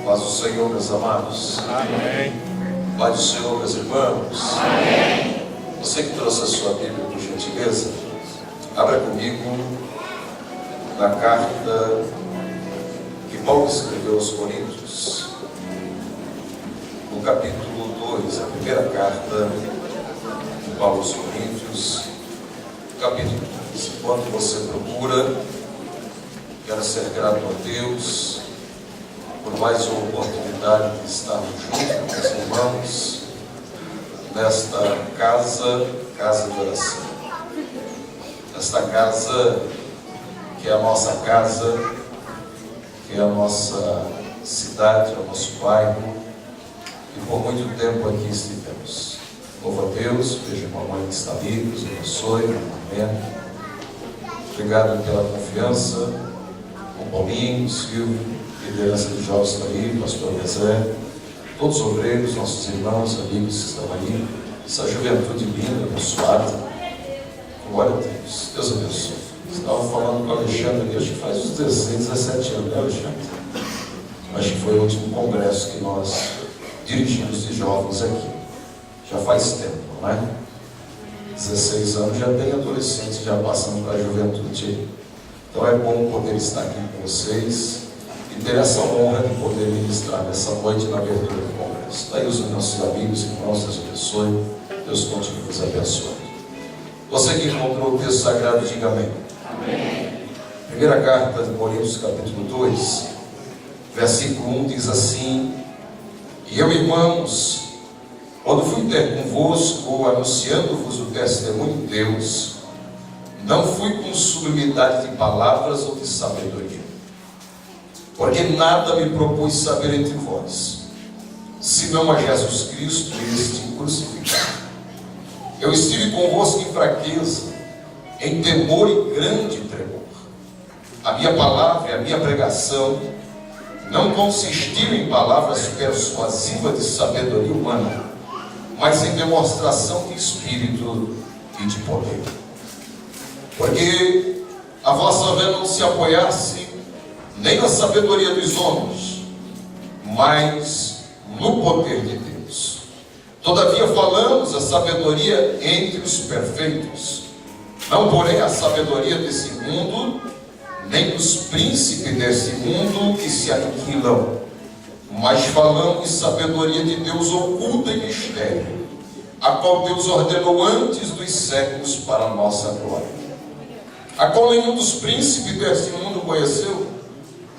Paz do Senhor, meus amados. Amém. Paz do Senhor, meus irmãos. Amém. Você que trouxe a sua Bíblia, por gentileza, abra comigo na carta que Paulo escreveu aos Coríntios, no capítulo 2, a primeira carta de Paulo aos Coríntios, capítulo 2. Enquanto você procura, quero ser grato a Deus por mais uma oportunidade de estarmos juntos com os irmãos nesta casa de oração. Nesta casa que é a nossa casa, que é a nossa cidade, é o nosso bairro, e por muito tempo aqui estivemos. Louvo a Deus, vejo a mamãe que está ali, Deus abençoe, amém. Obrigado pela confiança, com Paulinho, Silvio, liderança dos jovens está aí, pastor Bezé, todos os obreiros, nossos irmãos, amigos que estão aí, essa juventude linda, abençoada. Glória a Deus, Deus abençoe. Estava falando com o Alexandre aqui, acho que faz uns 16, 17 anos, né, Alexandre? Acho que foi o último congresso que nós dirigimos de jovens aqui. Já faz tempo, não é? 16 anos, já tem adolescentes já passando para a juventude. Então é bom poder estar aqui com vocês e ter essa honra de poder ministrar nessa noite na abertura do congresso. Daí os nossos amigos, irmãos, Deus abençoe, Deus continue nos abençoando. Você que encontrou o texto sagrado, diga amém. Amém. Primeira carta de Coríntios, capítulo 2, versículo 1 diz assim: E eu, irmãos, quando fui ter convosco, anunciando-vos o testemunho de Deus, não fui com sublimidade de palavras ou de sabedoria, porque nada me propus saber entre vós, senão a Jesus Cristo e este crucificado. Eu estive convosco em fraqueza, em temor e grande tremor. A minha palavra e a minha pregação não consistiram em palavras persuasivas de sabedoria humana, mas em demonstração de espírito e de poder. Porque a vossa fé não se apoiasse nem na sabedoria dos homens, mas no poder de Deus. Todavia falamos a sabedoria entre os perfeitos, não porém a sabedoria desse mundo, nem dos príncipes desse mundo que se aniquilam, mas falamos sabedoria de Deus oculta em mistério, a qual Deus ordenou antes dos séculos para a nossa glória, a qual nenhum dos príncipes desse mundo conheceu,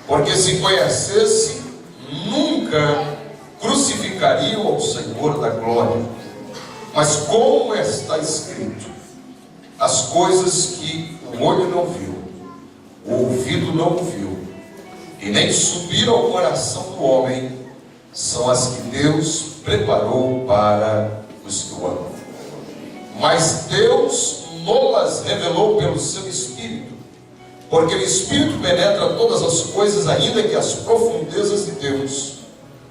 porque se conhecesse, nunca crucificariam ao Senhor da glória. Mas como está escrito, as coisas que o olho não viu, o ouvido não ouviu, e nem subiram ao coração do homem, são as que Deus preparou para os que o amam. Mas Deus nos revelou pelo seu Espírito, porque o Espírito penetra todas as coisas, ainda que as profundezas de Deus.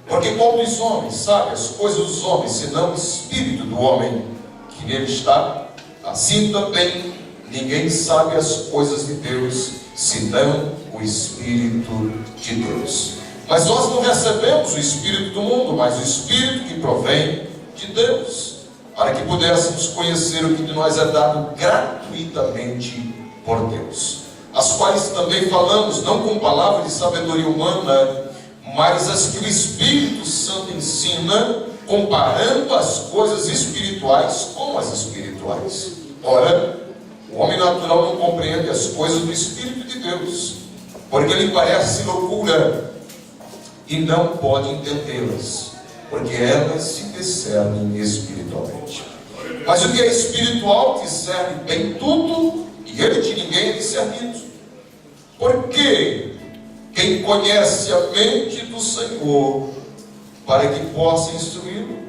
Porque qual dos homens sabe as coisas dos homens, senão o Espírito do homem que nele está? Assim também ninguém sabe as coisas de Deus, senão o Espírito de Deus. Mas nós não recebemos o Espírito do mundo, mas o Espírito que provém de Deus, para que pudéssemos conhecer o que de nós é dado gratuitamente por Deus, as quais também falamos, não com palavras de sabedoria humana, mas as que o Espírito Santo ensina, comparando as coisas espirituais com as espirituais. Ora, o homem natural não compreende as coisas do Espírito de Deus, porque lhe parece loucura, e não pode entendê-las, porque elas se discernem espiritualmente. Mas o que é espiritual discerne bem tudo, e ele de ninguém é discernido. Porque quem conhece a mente do Senhor, para que possa instruí-lo,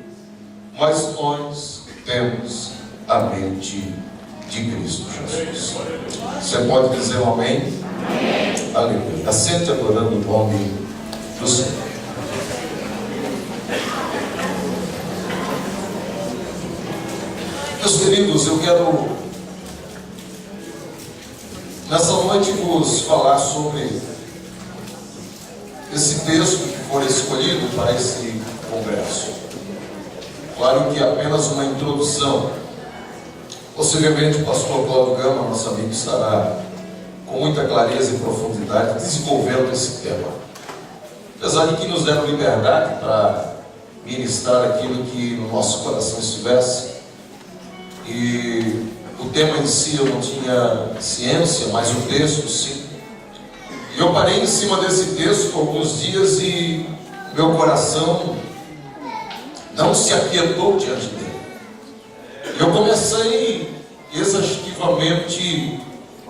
mas nós temos a mente de Cristo Jesus. Você pode dizer um amém? Amém. Aleluia. Assente adorando o nome do Senhor. Meus queridos, eu quero nessa noite vos falar sobre esse texto que for escolhido para esse congresso. Claro que é apenas uma introdução. Possivelmente o pastor Cláudio Gama, nosso amigo, estará com muita clareza e profundidade desenvolvendo esse tema. Apesar de que nos deram liberdade para ministrar aquilo que no nosso coração estivesse. E o tema em si eu não tinha ciência, mas o texto sim. E eu parei em cima desse texto por alguns dias e meu coração não se aquietou diante dele. Eu comecei exaustivamente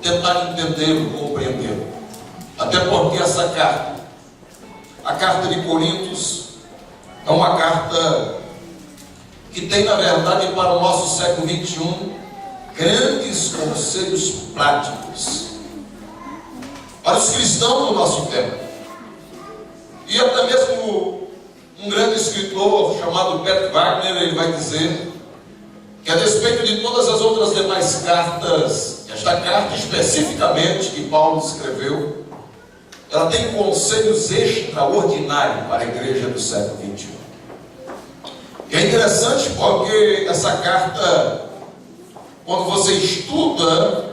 tentar entendê-lo, compreendê-lo. Até porque essa carta, a carta de Coríntios, é uma carta que tem, na verdade, para o nosso século XXI, grandes conselhos práticos para os cristãos do nosso tempo. E até mesmo um grande escritor chamado Bert Wagner, ele vai dizer que, a despeito de todas as outras demais cartas, esta carta especificamente que Paulo escreveu, ela tem conselhos extraordinários para a igreja do século XXI. E é interessante porque essa carta, quando você estuda,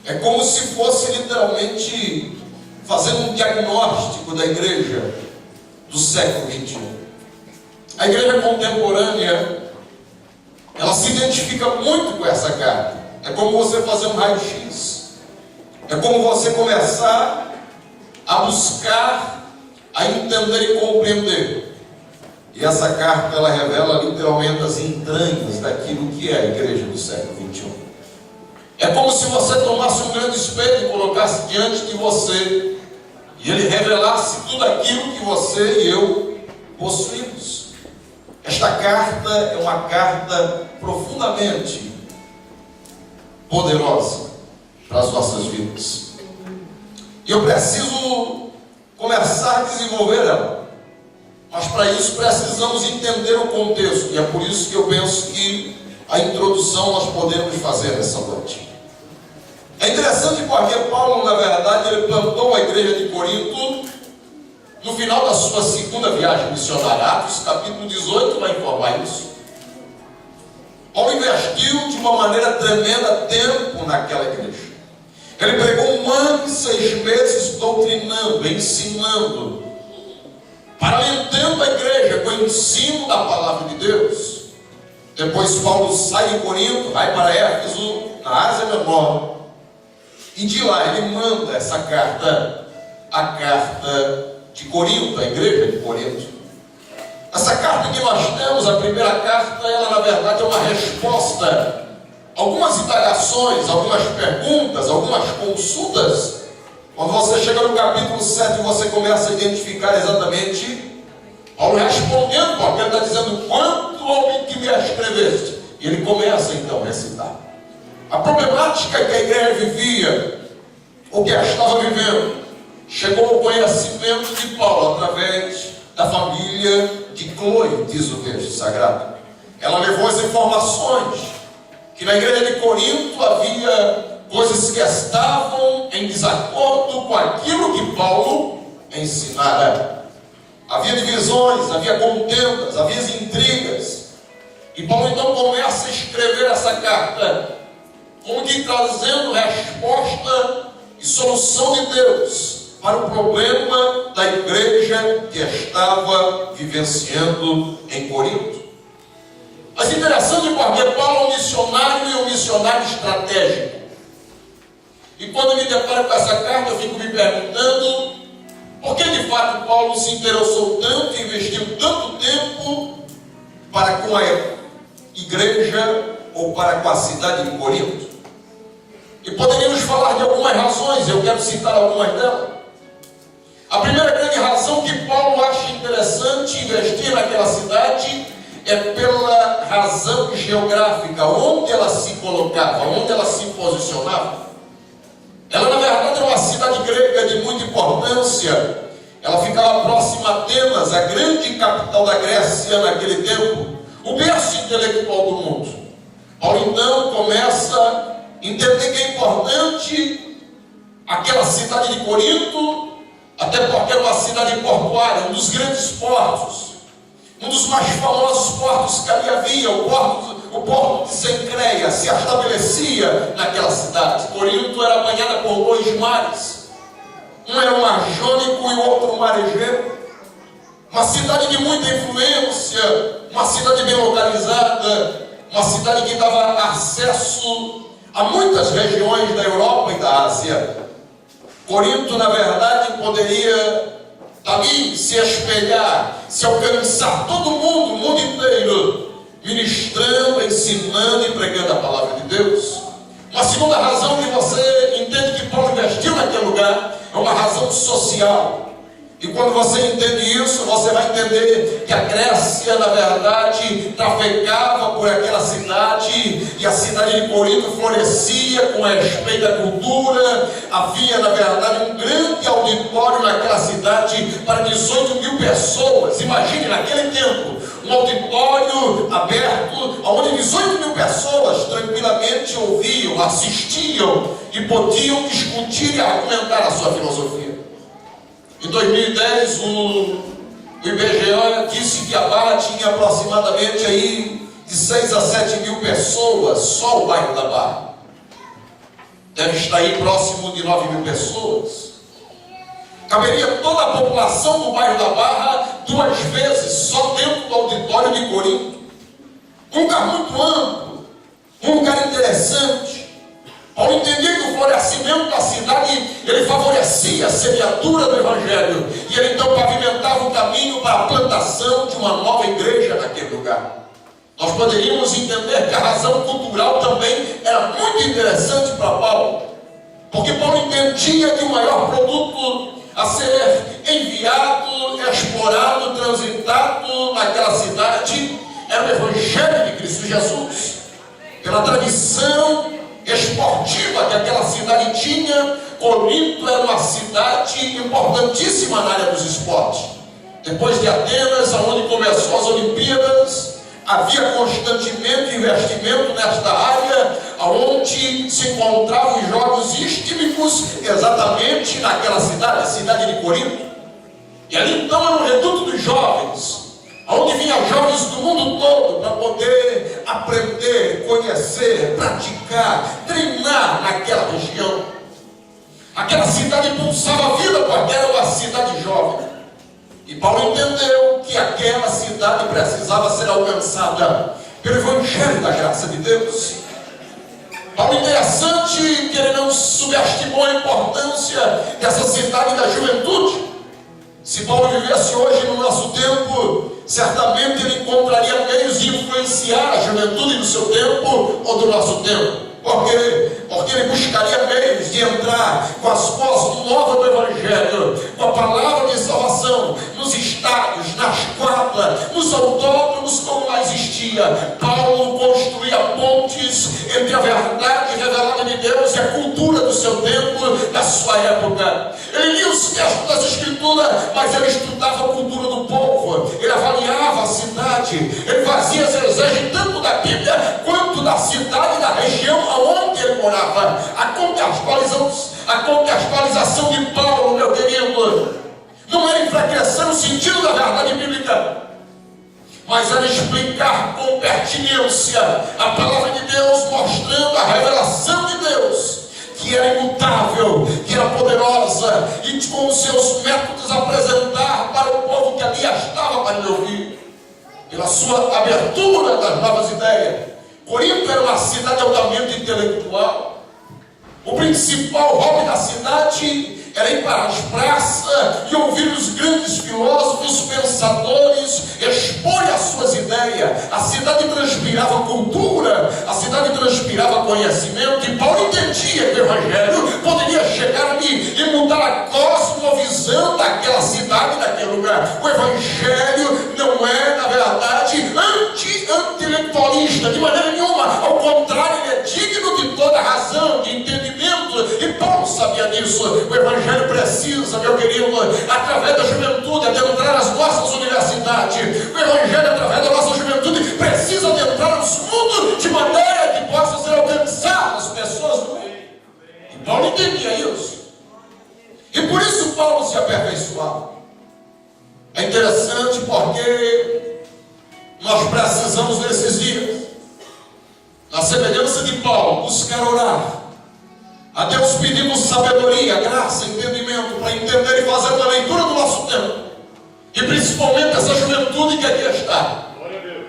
é como se fosse literalmente fazendo um diagnóstico da igreja do século XXI. A igreja contemporânea, ela se identifica muito com essa carta. É como você fazer um raio-x. É como você começar a buscar, a entender e compreender. E essa carta, ela revela literalmente as entranhas daquilo que é a igreja do século XXI. É como se você tomasse um grande espelho e colocasse diante de você, e ele revelasse tudo aquilo que você e eu possuímos. Esta carta é uma carta profundamente poderosa para as nossas vidas. E eu preciso começar a desenvolver ela. Mas para isso precisamos entender o contexto. E é por isso que eu penso que a introdução nós podemos fazer nessa noite. É interessante porque Paulo, na verdade, ele plantou a igreja de Corinto no final da sua segunda viagem missionária. Atos, capítulo 18, vai informar isso. Paulo investiu de uma maneira tremenda tempo naquela igreja. Ele pregou 1 ano e 6 meses doutrinando, ensinando, paralentando a igreja com o ensino da palavra de Deus. Depois Paulo sai de Corinto, vai para Éfeso, na Ásia Menor, e de lá ele manda essa carta, a carta de Corinto, a igreja de Corinto. Essa carta que nós temos, a primeira carta, ela na verdade é uma resposta a algumas indagações, algumas perguntas, algumas consultas. Quando você chega no capítulo 7, você começa a identificar exatamente Paulo respondendo, porque ele está dizendo: quanto homem que me escreveste? E ele começa então a recitar a problemática que a igreja vivia, ou que ela estava vivendo. Chegou ao conhecimento de Paulo através da família de Cloe, diz o texto sagrado. Ela levou as informações que na igreja de Corinto havia coisas que estavam em desacordo com aquilo que Paulo ensinara. Havia divisões, havia contendas, havia intrigas. E Paulo então começa a escrever essa carta, como que trazendo resposta e solução de Deus para o problema da igreja que estava vivenciando em Corinto. Mas interessante porque Paulo é um missionário e um missionário estratégico. E quando eu me deparo com essa carta, eu fico me perguntando por que de fato Paulo se interessou tanto e investiu tanto tempo para com a igreja ou para com a cidade de Corinto. E poderíamos falar de algumas razões, eu quero citar algumas delas. A primeira grande razão que Paulo acha interessante investir naquela cidade é pela razão geográfica, onde ela se colocava, onde ela se posicionava. Ela na verdade era uma cidade grega de muita importância. Ela ficava próxima a Atenas, a grande capital da Grécia naquele tempo, o berço intelectual do mundo. Paulo então começa a entender que é importante aquela cidade de Corinto até porque era uma cidade portuária, um dos grandes portos, um dos mais famosos portos que ali havia, o porto de Cencreia, se estabelecia naquela cidade. Corinto era banhada por dois mares, um era o Mar Jônico e o outro o Mar Egeu. Uma cidade de muita influência, uma cidade bem localizada, uma cidade que dava acesso a muitas regiões da Europa e da Ásia. Corinto, na verdade, poderia ali se espelhar, se alcançar todo mundo, o mundo inteiro, ministrando, ensinando e pregando a palavra de Deus. Uma segunda razão que você entende que Paulo investiu naquele lugar é uma razão social. E quando você entende isso, você vai entender que a Grécia, na verdade, trafegava por aquela cidade, e a cidade de Corinto florescia com respeito à cultura. Havia, na verdade, um grande auditório naquela cidade para 18 mil pessoas. Imagine, naquele tempo, um auditório aberto, onde 18 mil pessoas tranquilamente ouviam, assistiam e podiam discutir e argumentar a sua filosofia. Em 2010, o IBGE disse que a Barra tinha aproximadamente aí de 6 a 7 mil pessoas, só o bairro da Barra. Deve estar aí próximo de 9 mil pessoas. Caberia toda a população do bairro da Barra 2 vezes, só dentro do auditório de Corinto. Um lugar muito amplo, um lugar interessante. Ao entender que o florescimento da cidade, ele favorecia a semeadura do Evangelho, e ele então pavimentava o caminho para a plantação de uma nova igreja naquele lugar. Nós poderíamos entender que a razão cultural também era muito interessante para Paulo, porque Paulo entendia que o maior produto a ser enviado, explorado, transitado naquela cidade era o Evangelho de Cristo Jesus. Pela tradição esportiva que aquela cidade tinha, Corinto era uma cidade importantíssima na área dos esportes. Depois de Atenas, onde começou as Olimpíadas, havia constantemente investimento nesta área, onde se encontravam os jogos istímicos, exatamente naquela cidade, a cidade de Corinto. E ali então era um reduto dos jovens, onde vinham jovens do mundo todo para poder aprender, conhecer, praticar, treinar naquela região. Aquela cidade pulsava a vida porque era uma cidade jovem. E Paulo entendeu que aquela cidade precisava ser alcançada pelo Evangelho da graça de Deus. Paulo, interessante que ele não subestimou a importância dessa cidade da juventude. Se Paulo vivesse hoje no nosso tempo, certamente ele encontraria meios de influenciar a juventude do seu tempo ou do nosso tempo. Por quê? Porque ele buscaria meios de entrar com as posses novas do Evangelho, com a palavra de salvação, nos estádios, nas quadras, nos autódromos, como lá existia. Paulo construía pontes entre a verdade revelada de Deus e a cultura do seu tempo, da sua época. Ele lia os textos das Escrituras, mas ele estudava a cultura do povo, ele avaliava a cidade, ele fazia exegese tanto da Bíblia quanto da cidade e da região aonde ele morava. A contextualização de Paulo, meu querido, não era enfraquecer o sentido da verdade bíblica, mas era explicar com pertinência a palavra de Deus, mostrando a revelação de Deus, que era imutável, que era poderosa, e com os seus métodos apresentar para o povo que ali estava para lhe ouvir, pela sua abertura das novas ideias. Corinto era uma cidade altamente intelectual. O principal hobby da cidade era ir para as praças e ouvir os grandes filósofos, pensadores, expor as suas ideias. A cidade transpirava cultura, a cidade transpirava conhecimento, e Paulo entendia que o Evangelho poderia chegar ali e mudar a cosmovisão daquela cidade, daquele lugar. O Evangelho não é, na verdade, anti-intelectualista, de maneira nenhuma. Ao contrário, ele é digno de toda razão, de entendimento, e Paulo sabia disso. O Evangelho precisa, meu querido, através da juventude, adentrar as nossas universidades. O Evangelho, através da nossa juventude, precisa adentrar nos mundos de maneira que possa ser alcançado as pessoas do mundo. E Paulo entendia isso. E por isso Paulo se aperfeiçoou. É interessante porque nós precisamos nesses dias, na semelhança de Paulo, buscar orar a Deus, pedimos sabedoria, graça, entendimento para entender e fazer uma leitura do nosso tempo, e principalmente essa juventude que aqui está,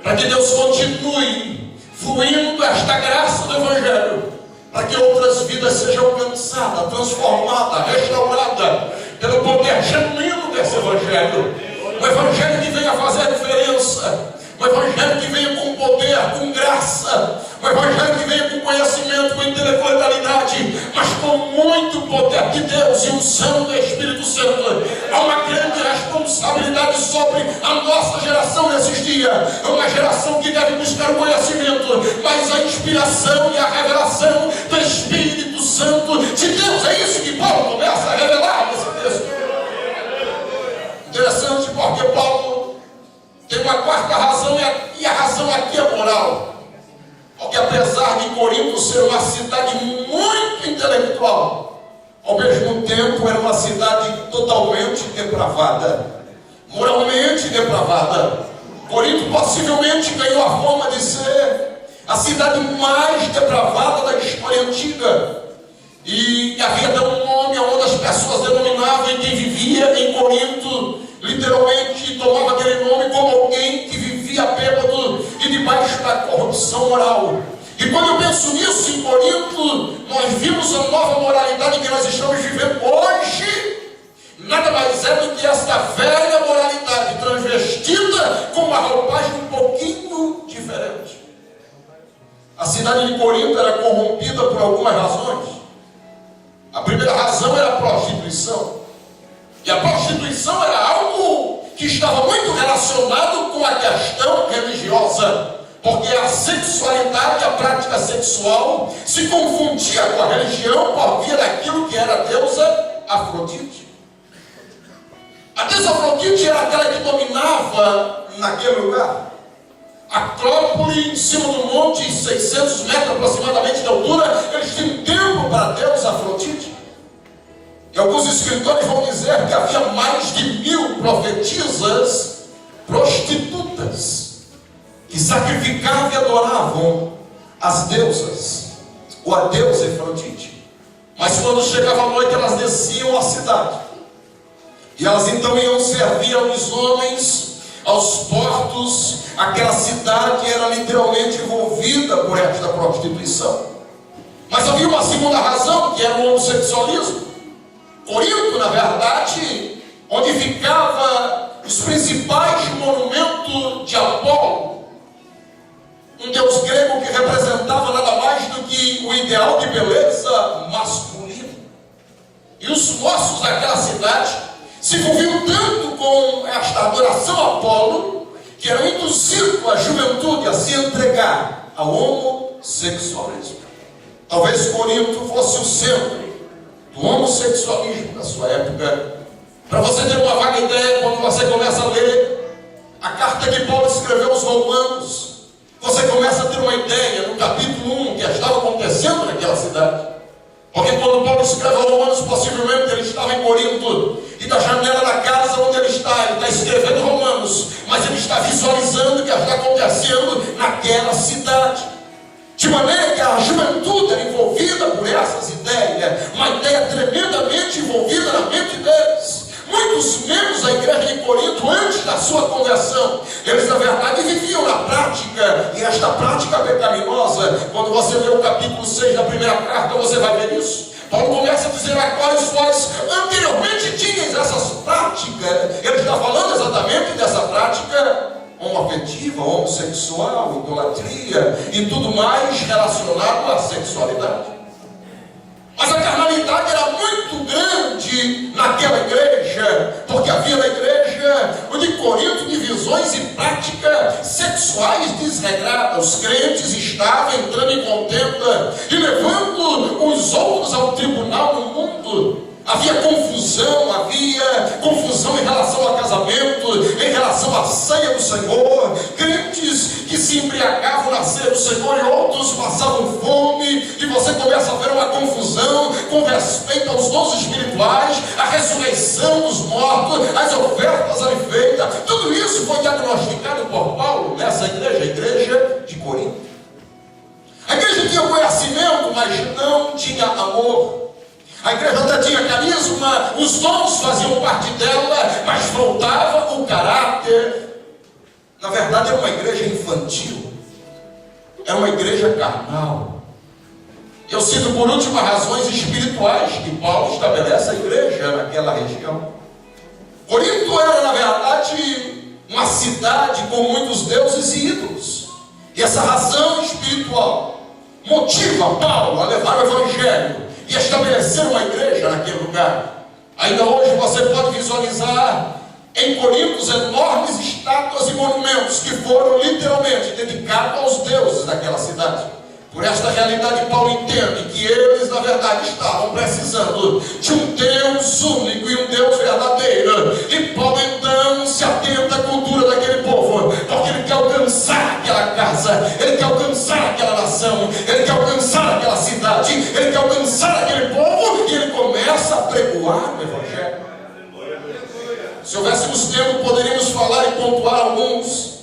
para que Deus continue fluindo esta graça do Evangelho, para que outras vidas sejam alcançadas, transformadas, restauradas pelo poder genuíno desse Evangelho. Um Evangelho que venha fazer a diferença, um Evangelho que venha com poder, com graça, um Evangelho que venha com conhecimento, com intelectualidade, mas com muito poder de Deus e unção do Espírito Santo. Há uma grande responsabilidade sobre a nossa geração nesses dias. É uma geração que deve buscar o conhecimento, mas a inspiração e a revelação do Espírito Santo de Deus. É isso que Paulo começa a revelar nesse texto. Interessante porque Paulo tem uma quarta razão, e a razão aqui é moral. Porque apesar de Corinto ser uma cidade muito intelectual, ao mesmo tempo era uma cidade totalmente depravada, moralmente depravada. Corinto possivelmente ganhou a fama de ser a cidade mais depravada da história antiga. E havia até um nome onde as pessoas denominavam, e quem vivia em Corinto literalmente tomava aquele nome como alguém que vivia bêbado e debaixo da corrupção moral. E quando eu penso nisso em Corinto, nós vimos a nova moralidade que nós estamos vivendo hoje. Nada mais é do que esta velha moralidade transvestida com uma roupagem um pouquinho diferente. A cidade de Corinto era corrompida por algumas razões. A primeira razão era a prostituição. E a prostituição era algo que estava muito relacionado com a questão religiosa, porque a sexualidade, a prática sexual, se confundia com a religião por via daquilo que era a deusa Afrodite. A deusa Afrodite era aquela que dominava naquele lugar. Acrópole, em cima do monte, 600 metros aproximadamente de altura, eles tinham um templo para a deusa Afrodite. E alguns escritores vão dizer que havia mais de 1000 profetisas prostitutas que sacrificavam e adoravam as deusas, ou a deusa Afrodite. Mas quando chegava a noite, elas desciam à cidade, e elas então iam servir aos homens, aos portos. Aquela cidade era literalmente envolvida por esta prostituição. Mas havia uma segunda razão, que era o homossexualismo. Corinto, na verdade, onde ficava os principais monumentos de Apolo, um deus grego que representava nada mais do que o ideal de beleza masculino. E os moços daquela cidade se envolviam tanto com esta adoração a Apolo, que eram induzidos a juventude a se entregar ao homossexualismo. Talvez Corinto fosse o centro do homossexualismo da sua época. Para você ter uma vaga ideia, quando você começa a ler a carta que Paulo escreveu aos Romanos, você começa a ter uma ideia no capítulo 1 que estava acontecendo naquela cidade. Porque quando Paulo escreve aos Romanos, possivelmente ele estava em Corinto, e da janela da casa onde ele está escrevendo Romanos, mas ele está visualizando o que está acontecendo naquela cidade. De maneira que a juventude era envolvida por essas ideias, uma ideia tremendamente envolvida na mente deles. Muitos membros da igreja de Corinto, antes da sua conversão, eles na verdade viviam na prática, e esta prática pecaminosa, quando você lê o capítulo 6 da primeira carta, você vai ver isso. Paulo começa a dizer a quais vós anteriormente tinhas essas práticas. Ele está falando exatamente dessa prática homoafetiva, homossexual, idolatria e tudo mais relacionado à sexualidade. Mas a carnalidade era muito grande naquela igreja, porque havia na igreja de Corinto divisões e práticas sexuais desregradas. Os crentes estavam entrando em contenda e levando os outros ao tribunal no mundo. Havia confusão em relação ao casamento, em relação à ceia do Senhor. Crentes que se embriagavam na ceia do Senhor e outros passavam fome. E você começa a ver uma confusão com respeito aos dons espirituais, a ressurreição dos mortos, as ofertas ali feitas, A igreja até tinha carisma, os dons faziam parte dela, mas faltava o caráter. Na verdade, era uma igreja infantil, era uma igreja carnal. Eu cito por último razões espirituais que Paulo estabelece a igreja naquela região. Corinto era, na verdade, uma cidade com muitos deuses e ídolos. E essa razão espiritual motiva Paulo a levar o evangelho e estabelecer uma igreja naquele lugar. Ainda hoje você pode visualizar em Corinto enormes estátuas e monumentos que foram literalmente dedicados aos deuses daquela cidade. Por esta realidade, Paulo entende que eles, na verdade, estavam precisando de um Deus único e um Deus verdadeiro. E Paulo, então, se atenta à cultura daquele povo, porque ele quer alcançar aquela casa, ele quer alcançar aquela nação, ele quer alcançar aquela cidade, ele quer alcançar aquele povo, e ele começa a pregoar o evangelho. Se houvéssemos tempo, poderíamos falar e pontuar alguns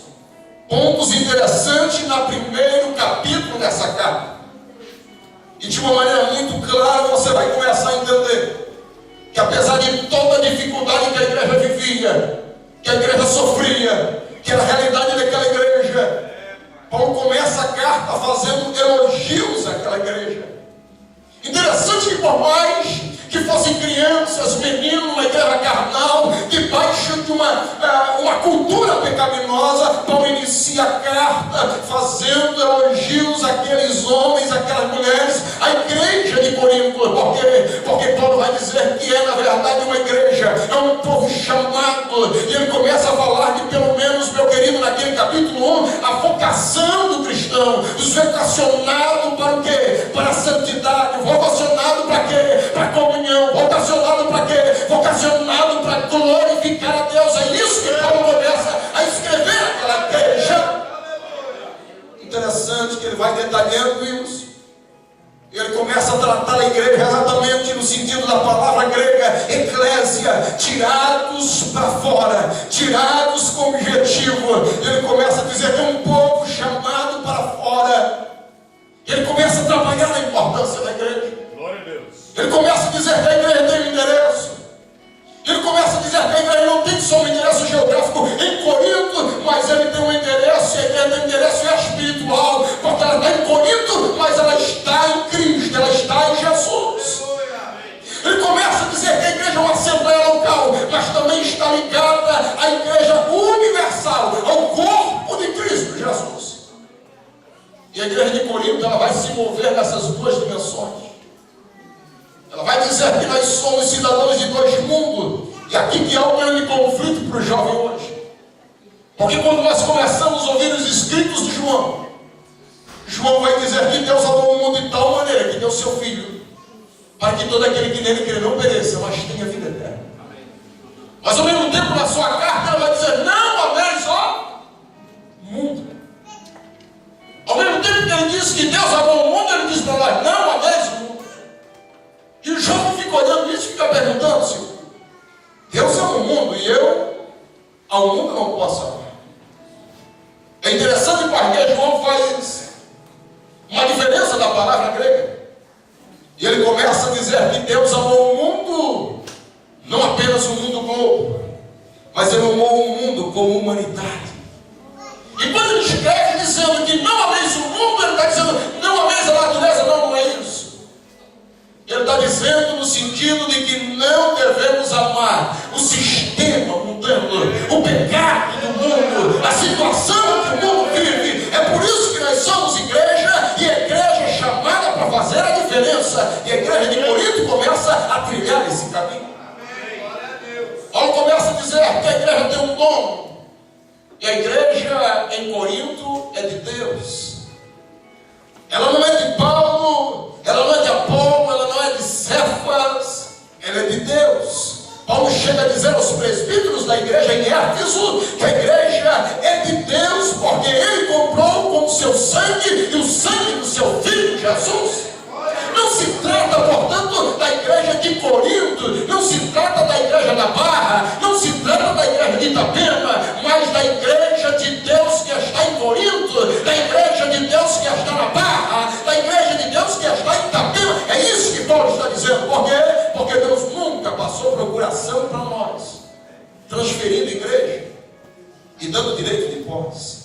pontos interessantes no primeiro capítulo dessa carta. E de uma maneira muito clara você vai começar a entender que apesar de toda a dificuldade que a igreja vivia, que a igreja sofria, que era a realidade daquela igreja, Paulo começa a carta fazendo elogios àquela igreja. Interessante que por mais que fossem crianças, meninos, uma igreja carnal, debaixo de uma cultura pecaminosa, Paulo inicia a carta fazendo elogios àqueles homens, àquelas mulheres, à igreja de Corinto, porque Paulo vai dizer que é na verdade uma igreja, é um povo chamado, e ele começa a falar de pelo menos, meu querido, naquele capítulo 1, a vocação do cristão, dos vocacionados para o quê? Para a santidade, vocacionado para quê? Para a comunhão. Vocacionado para quê? Vocacionado para glorificar a Deus. É isso que Paulo começa a escrever naquela igreja. Interessante que ele vai detalhando isso. Ele começa a tratar a igreja exatamente no sentido da palavra grega eclésia, tirados para fora, tirados com objetivo. Ele começa a dizer que é um povo chamado para fora. Ele começa a trabalhar a importância da igreja. Glória a Deus. Ele começa a dizer que a igreja tem um endereço. Ele começa a dizer que a igreja não tem só um endereço geográfico em Corinto, mas ele tem um endereço, e a igreja tem um endereço espiritual, porque ela está em Corinto, mas ela está em Cristo, ela está em Jesus. Ele começa a dizer que a igreja é uma assembleia local, mas também está ligada à igreja universal, ao corpo de Cristo Jesus. E a igreja de Corinto, ela vai se mover nessas duas dimensões. Ela vai dizer que nós somos cidadãos de dois mundos. E aqui que há um grande conflito para o jovem hoje. Porque quando nós começamos a ouvir os escritos de João, João vai dizer que Deus amou o mundo de tal maneira que deu seu Filho, para que todo aquele que nele crê não pereça, mas tenha vida eterna. Mas ao mesmo tempo, na sua carta, ela vai dizer, não ameis o mundo. Ao mesmo tempo que ele diz que Deus amou o mundo, ele diz para nós, não ameis o mundo. E o jovem fica olhando isso e fica perguntando-se, Deus ama o mundo e eu ao mundo não posso amar. É interessante porque João faz uma diferença da palavra grega. E ele começa a dizer que Deus amou o mundo, não apenas o mundo globo, mas ele amou o mundo como humanidade. E quando ele escreve dizendo que não ameis o mundo, ele está dizendo, não ameis a natureza, não é isso. Ele está dizendo no sentido de que não devemos amar o sistema mundano, o pecado do mundo, a situação que o mundo vive. É por isso que nós somos igreja, e a igreja é chamada para fazer a diferença. E a igreja de Corinto começa a trilhar esse caminho. Paulo começa a dizer que a igreja tem um dono. E a igreja em Corinto é de Deus. Ela não é de Paulo, ela não é de Apolo, ela não é de Cefas, ela é de Deus. Paulo chega a dizer aos presbíteros da igreja em Éfeso que a igreja é de Deus, porque ele comprou com o seu sangue e o sangue do seu Filho Jesus. Não se trata, portanto, da igreja de Corinto, não se trata da igreja da Barra, não se trata da igreja de Itapema, mas da igreja de Deus que está em Corinto, da igreja de Deus que está na Barra, da igreja de Deus que está em Itapema. É isso que Paulo está dizendo, porque coração para nós, transferindo igreja e dando direito de posse.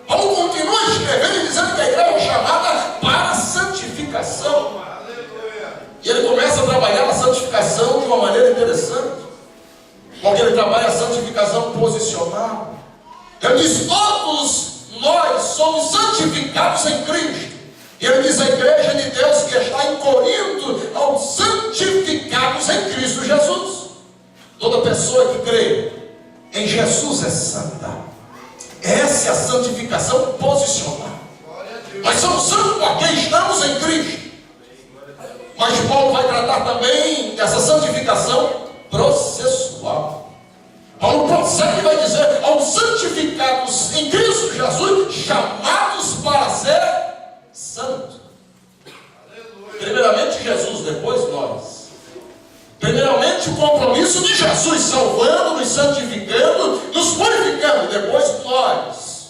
Paulo continua escrevendo e dizendo que a igreja é chamada para a santificação. E ele começa a trabalhar a santificação de uma maneira interessante, porque ele trabalha a santificação posicional. Ele diz: todos nós somos santificados em Cristo. E ele diz: a igreja de Deus que está em Corinto, aos santificados em Cristo Jesus. Toda pessoa que crê em Jesus é santa. Essa é a santificação posicional. Nós somos santos porque estamos em Cristo. Mas Paulo vai tratar também dessa santificação processual. Paulo prossegue e vai dizer: aos santificados em Cristo Jesus, chamados para ser santos. Primeiramente Jesus, depois nós. Primeiramente o compromisso de Jesus, salvando, nos santificando, nos purificando. Depois nós,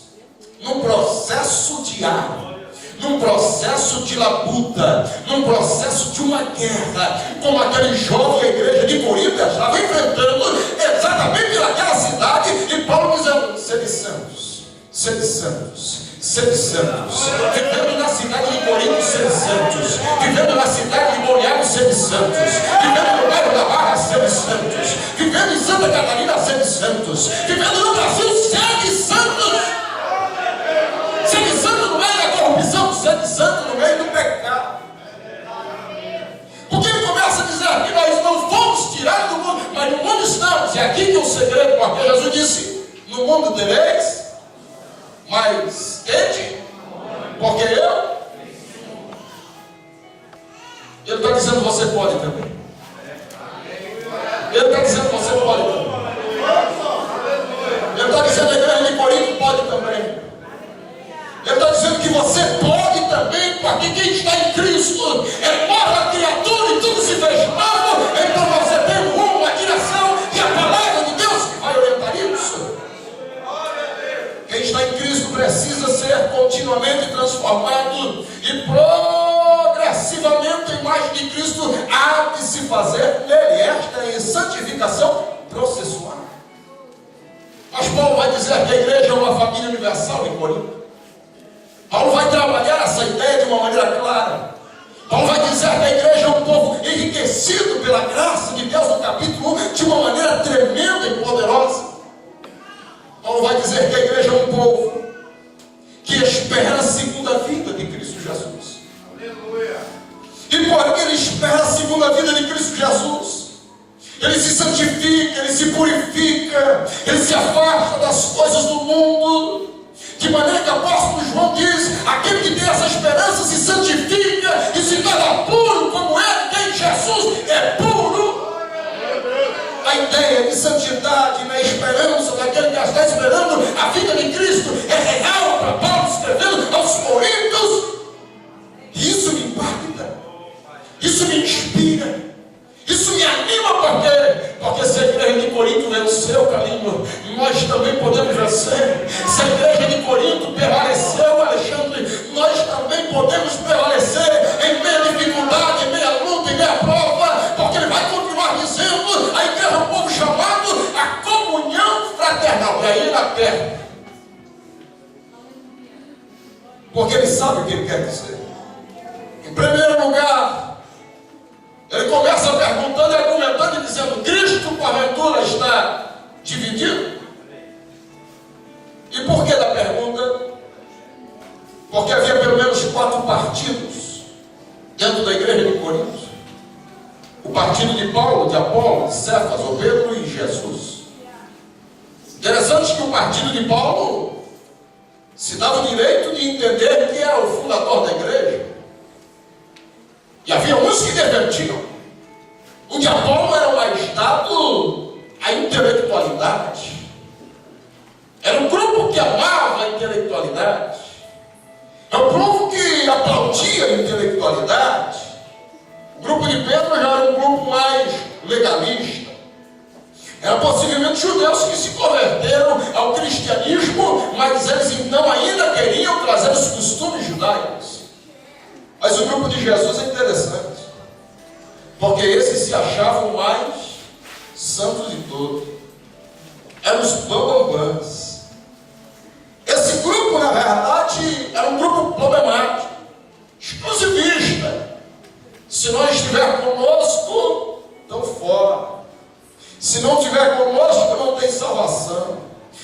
num processo diário, num processo de labuta, num processo de uma guerra, como aquele jovem da igreja de Corinto estava enfrentando exatamente naquela cidade, e Paulo dizendo: sede santos, sede santos, sede santos, vivendo na cidade de Corinto, sede santos, vivendo na cidade de Goiás, sede santos, vivendo no bairro da Barra, sede santos, vivendo em Santa Catarina, sede santos, vivendo no Brasil, sede santos, sede santo no meio da corrupção, sede santo no meio do pecado. Porque ele começa a dizer que nós não fomos tirados do mundo, mas no mundo estamos. E aqui que é o segredo, porque Jesus disse: no mundo tereis, mas tende, porque eu. Ele está dizendo: você pode também. Ele está dizendo: você pode também. Ele está dizendo: a igreja de Corinto pode também. Ele está dizendo que você pode também, porque quem está em Cristo é nova criatura e tudo se fez novo. Então você tem um rumo, uma direção, e a palavra de Deus que vai orientar isso. Quem está em Cristo precisa ser continuamente transformado e progressivamente a imagem de Cristo há de se fazer nele. Esta é a santificação processual. Mas Paulo vai dizer que a igreja é uma família universal em Corinto. Paulo vai trabalhar essa ideia de uma maneira clara. Paulo vai dizer que a igreja é um povo enriquecido pela graça de Deus no capítulo 1 de uma maneira tremenda e poderosa. Paulo vai dizer que a igreja é um povo que espera a segunda vinda de Cristo Jesus. Aleluia. E porque ele espera a segunda vinda de Cristo Jesus, ele se santifica, ele se purifica, ele se afasta das coisas do mundo. De maneira que o apóstolo João diz: aquele que tem essa esperança se santifica e se torna puro, como ele tem Jesus, é puro. A ideia de santidade na esperança daquele que está esperando a vida de Cristo é real para Paulo escrevendo aos Coríntios. E isso me impacta, isso me inspira, isso me anima, porque se a igreja de Corinto venceu o caminho, nós também podemos vencer. Se a igreja de Corinto prevaleceu, Alexandre, nós também podemos prevalecer em meio à dificuldade, em meio à luta, em meio à prova, porque ele vai continuar dizendo: a igreja é um povo chamado à comunhão fraternal. E aí na terra, porque ele sabe o que ele quer dizer. Em primeiro lugar, ele começa perguntando e argumentando e dizendo: Cristo porventura está dividido? E por que da pergunta? Porque havia pelo menos 4 partidos dentro da igreja de Corinto. O partido de Paulo, de Apolo, de Cefas, ou Pedro e Jesus. Interessante que o partido de Paulo se dava o direito de entender que era o fundador da igreja. E havia uns que defendiam. O de Apolo era mais dado à intelectualidade. Era um grupo que amava a intelectualidade. É um grupo que aplaudia a intelectualidade. O grupo de Pedro já era um grupo mais legalista. Eram possivelmente judeus que se converteram ao cristianismo, mas eles então ainda queriam trazer os costumes judaicos. Mas o grupo de Jesus é interessante, porque esses se achavam mais santos de tudo. Eram os bambambãs. Esse grupo, na verdade, era um grupo problemático, exclusivista. Se não estiver conosco, estão fora. Se não estiver conosco, não tem salvação.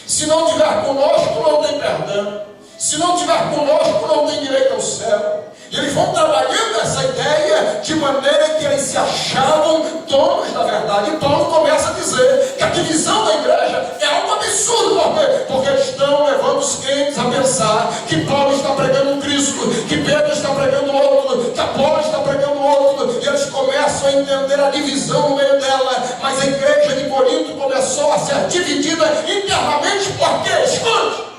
Se não estiver conosco, não tem perdão. Se não estiver conosco, não tem direito ao céu. E eles vão trabalhando essa ideia de maneira que eles se achavam donos da verdade. E Paulo começa a dizer que a divisão da igreja é algo absurdo. Por quê? Porque eles estão levando os crentes a pensar que Paulo está pregando um Cristo, que Pedro está pregando outro, que Apolo está pregando outro. E eles começam a entender a divisão no meio dela. Mas a igreja de Corinto começou a ser dividida internamente. Por quê? Escute!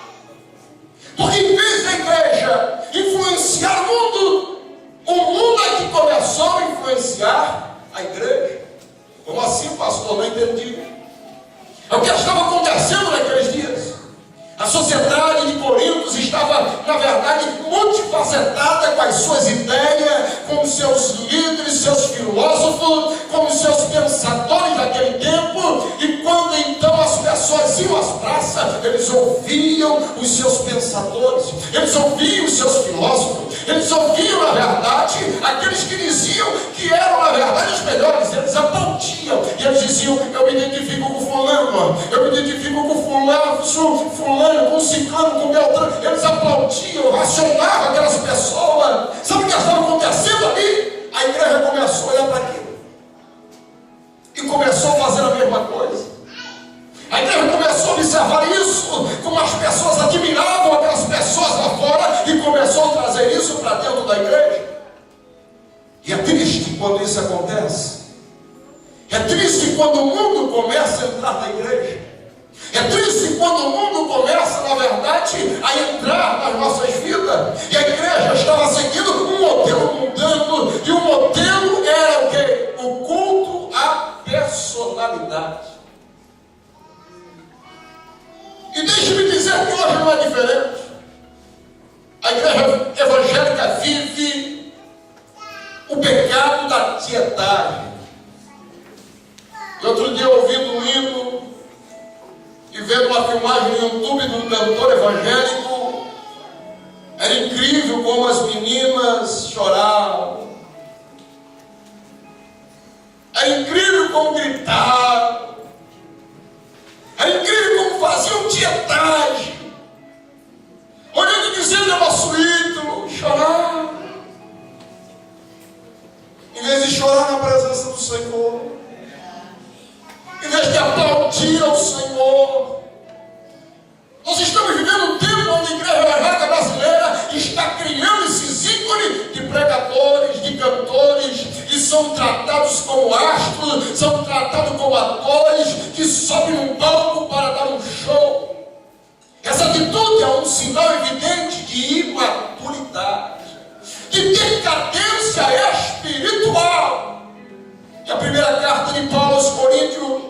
Porque em vez da igreja influenciar o mundo é que começou a influenciar a igreja. Como assim, pastor? Não entendi. É o que estava acontecendo naqueles dias. A sociedade de Corinto estava, na verdade, multifacetada com as suas ideias, com os seus líderes, seus filósofos, com os seus pensadores daquele tempo. E quando então as pessoas iam às praças, eles ouviam os seus pensadores, eles ouviam os seus filósofos, eles ouviam, na verdade, aqueles que diziam que eram, na verdade, os melhores. Eles aplaudiam e eles diziam: eu me identifico com fulano, eu me identifico com fulano, com ciclano, com Beltrano. Eles aplaudiam, racionavam aquelas pessoas. Sabe o que estava acontecendo ali? A igreja começou a olhar para aquilo e começou a fazer a mesma coisa. A igreja começou a observar isso, como as pessoas admiravam aquelas pessoas lá fora, e começou a trazer isso para dentro da igreja. E é triste quando isso acontece. É triste quando o mundo começa a entrar na igreja. É triste quando o mundo começa, na verdade, a entrar nas nossas vidas. E a igreja estava seguindo um modelo mundano. E o modelo era o quê? O culto à personalidade. E deixe-me dizer que hoje não é diferente. A igreja evangélica vive o pecado da tietagem. E outro dia, ouvindo um hino e vendo uma filmagem no YouTube de um cantor evangélico, era incrível como as meninas choravam. Era incrível como gritavam. Era incrível como faziam tietagem. Olhando e dizendo: é nosso ídolo. Chorar. Em vez de chorar na presença do Senhor, em vez de aplaudir ao Senhor. Nós estamos vivendo um tempo onde a igreja evangélica brasileira está criando esses ícones de pregadores, de cantores, que são tratados como astros, são tratados como atores, que sobem num palco para dar um show. Essa atitude é um sinal evidente de imaturidade, de decadência espiritual. E a primeira carta de Paulo aos Coríntios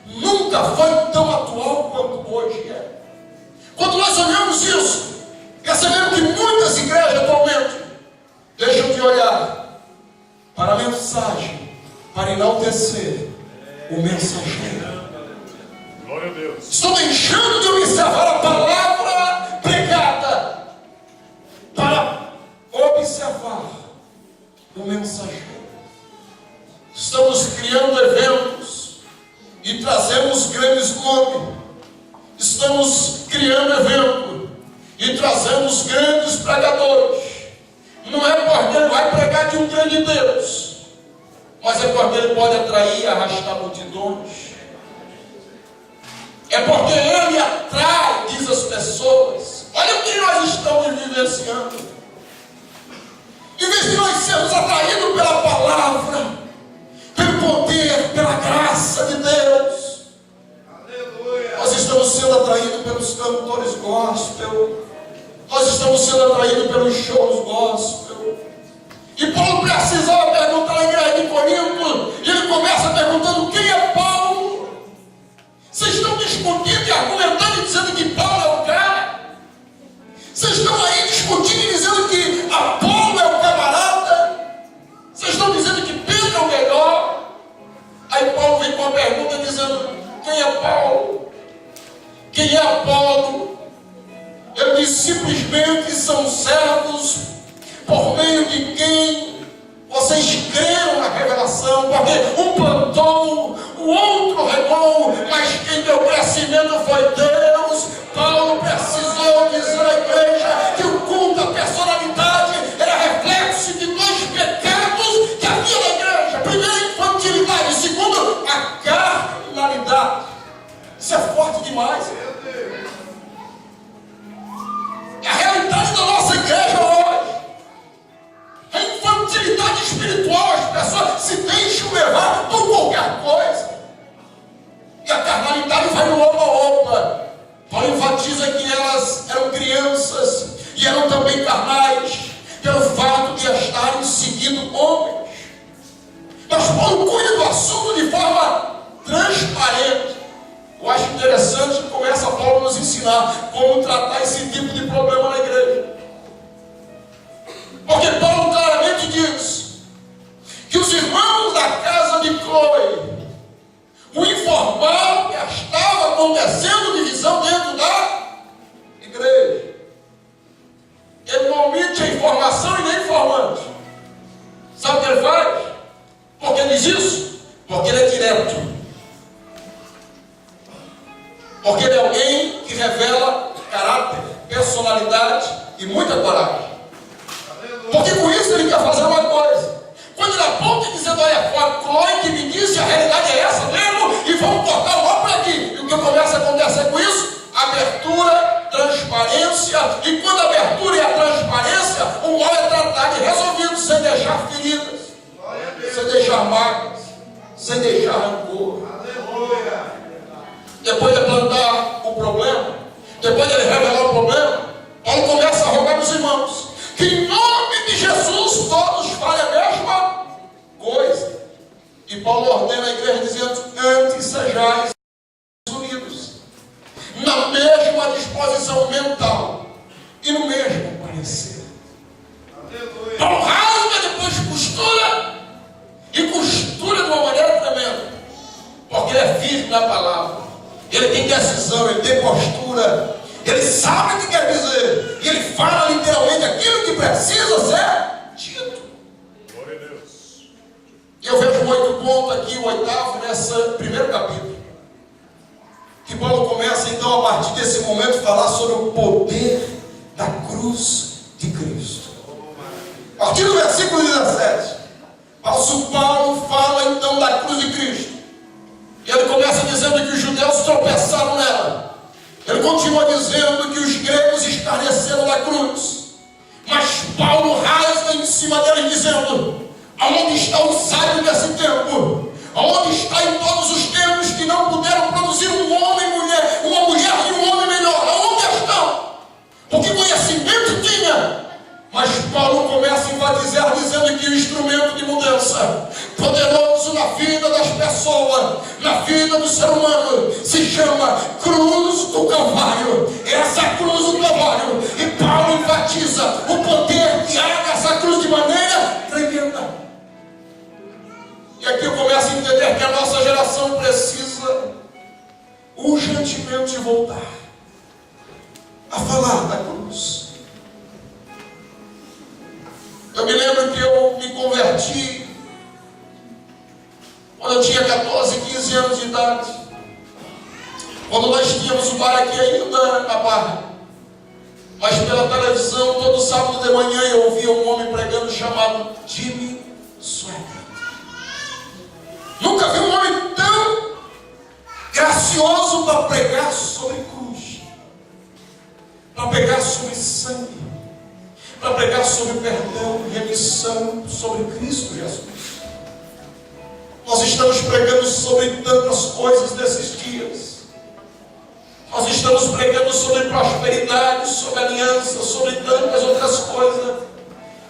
nunca foi tão atual quanto hoje é. Quando nós olhamos isso, percebemos que muitas igrejas atualmente deixam de olhar para a mensagem, para enaltecer o mensageiro. Glória a Deus. Estão deixando de observar a palavra pregada para observar o mensageiro. Estamos criando eventos e trazemos grandes nomes. Estamos criando evento e trazemos grandes pregadores. Não é porque ele vai pregar de um grande Deus, mas é porque ele pode atrair e arrastar multidões. É porque ele atrai, diz as pessoas. Olha o que nós estamos vivenciando. Em vez de nós sermos atraídos pela palavra, pelo poder, pela graça de Deus, nós estamos sendo atraídos pelos cantores gospel. Nós estamos sendo atraídos pelos shows gospel. E Paulo precisava perguntar à igreja de Corinto. E ele começa perguntando: quem é Paulo? Vocês estão discutindo e argumentando e dizendo que Paulo é o cara? Vocês estão aí discutindo e dizendo que Apolo é o camarada? Vocês estão dizendo que Pedro é o melhor? Aí Paulo vem com uma pergunta dizendo: Quem é Apolo? Ele diz: simplesmente são servos por meio de quem vocês creram na revelação, porque um plantou, o outro regou, mas quem deu crescimento foi Deus. Paulo precisou dizer à igreja que o culto à personalidade era reflexo de dois pecados que havia na igreja. Primeiro, a infantilidade. Segundo, a carnalidade. Isso é forte demais. É a realidade da nossa igreja hoje. A infantilidade espiritual, as pessoas se deixam levar por qualquer coisa. E a carnalidade vai no opa-opa. Paulo enfatiza que elas eram crianças e eram também carnais, pelo fato de estarem seguindo homens. Mas Paulo cuida do assunto de forma transparente. Eu acho interessante que começa Paulo a nos ensinar como tratar esse tipo de problema na igreja. Porque Paulo claramente diz que os irmãos da casa de Cloe o informaram que estava acontecendo divisão dentro da igreja. Ele não omite a informação e nem informante. Sabe o que ele faz? Por que diz isso? Porque ele é direto. Porque ele é alguém que revela caráter, personalidade e muita coragem. Porque com isso ele quer fazer uma coisa. Quando ele aponta dizendo: olha, foi a Cloe que me disse, a realidade é essa mesmo, e vamos cortar o mal por aqui. E o que começa a acontecer com isso? Abertura, transparência. E quando a abertura e a transparência, o mal é tratado e resolvido, sem deixar feridas, sem deixar mágoas, sem deixar rancor. Depois de plantar o problema, depois de ele revelar o problema, Paulo começa a rogar nos irmãos que em nome de Jesus todos falem a mesma coisa. E Paulo ordena a igreja dizendo: antes sejais unidos, na mesma disposição mental e no mesmo parecer. Paulo rasga, depois costura, e costura de uma maneira tremenda, porque ele é firme na palavra, ele tem decisão, ele tem postura, ele sabe o que quer dizer, e ele fala literalmente aquilo que precisa ser dito. Glória a Deus. E eu vejo 8 pontos aqui, o 8º, nesse primeiro capítulo, que Paulo começa então a partir desse momento a falar sobre o poder da cruz de Cristo. A partir do versículo 17, o apóstolo Paulo fala então da cruz de Cristo. E ele começa dizendo que os judeus tropeçaram nela. Ele continua dizendo que os gregos escarneceram da cruz. Mas Paulo rasga em cima deles dizendo: aonde está o sábio desse tempo? Aonde está em todos os tempos que não puderam produzir um homem e mulher, uma mulher e um homem melhor? Aonde estão? Porque conhecimento tinha. Mas Paulo começa a enfatizar dizendo que o instrumento de mudança poderoso na vida das pessoas, na vida do ser humano, se chama cruz do Calvário. Essa cruz do Calvário. E Paulo enfatiza o poder que há nessa cruz de maneira tremenda. E aqui eu começo a entender que a nossa geração precisa urgentemente voltar a falar da cruz. Eu me lembro que eu me converti quando eu tinha 14, 15 anos de idade. Quando nós tínhamos um bar aqui ainda na Barra. Mas pela televisão, todo sábado de manhã eu ouvia um homem pregando chamado Jimmy Swaggart. Nunca vi um homem tão gracioso para pregar sobre cruz, para pregar sobre sangue, para pregar sobre perdão, remissão, sobre Cristo Jesus. Nós estamos pregando sobre tantas coisas nesses dias. Nós estamos pregando sobre prosperidade, sobre aliança, sobre tantas outras coisas.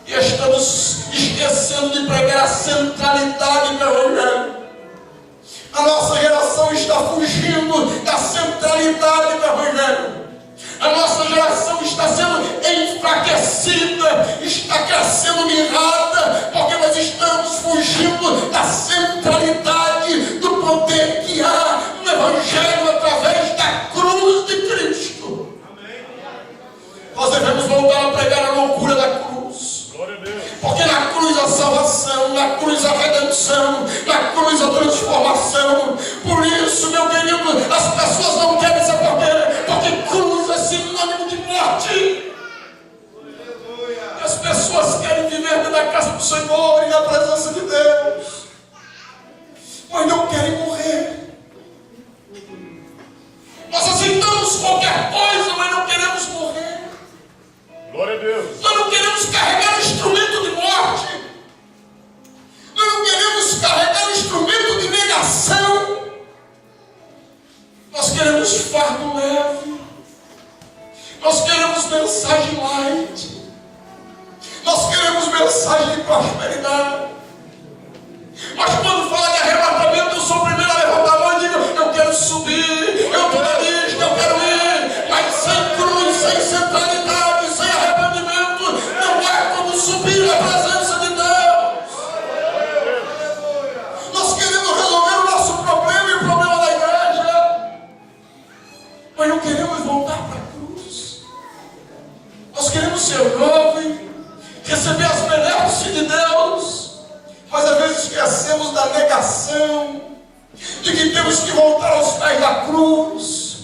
E estamos esquecendo de pregar a centralidade do Evangelho. A nossa geração está fugindo da centralidade do Evangelho. A nossa geração está sendo enfraquecida, está crescendo mirrada, porque nós estamos fugindo da centralidade do poder que há no Evangelho através da cruz de tão leve. Nós queremos mensagem light. Nós queremos mensagem de prosperidade. Mas quando fala de arrebatamento, eu sou o primeiro a levantar a mão e digo: eu quero subir, eu estou na lista, eu quero ir. Mas sem cruz, sem centralidade, sem arrependimento, não é como subir na presença de Deus. Nós queremos resolver o nosso problema e o problema da igreja, mas não queremos voltar para a cruz. Nós queremos ser jovem, receber as benéficas de Deus, mas às vezes esquecemos da negação, de que temos que voltar aos pés da cruz,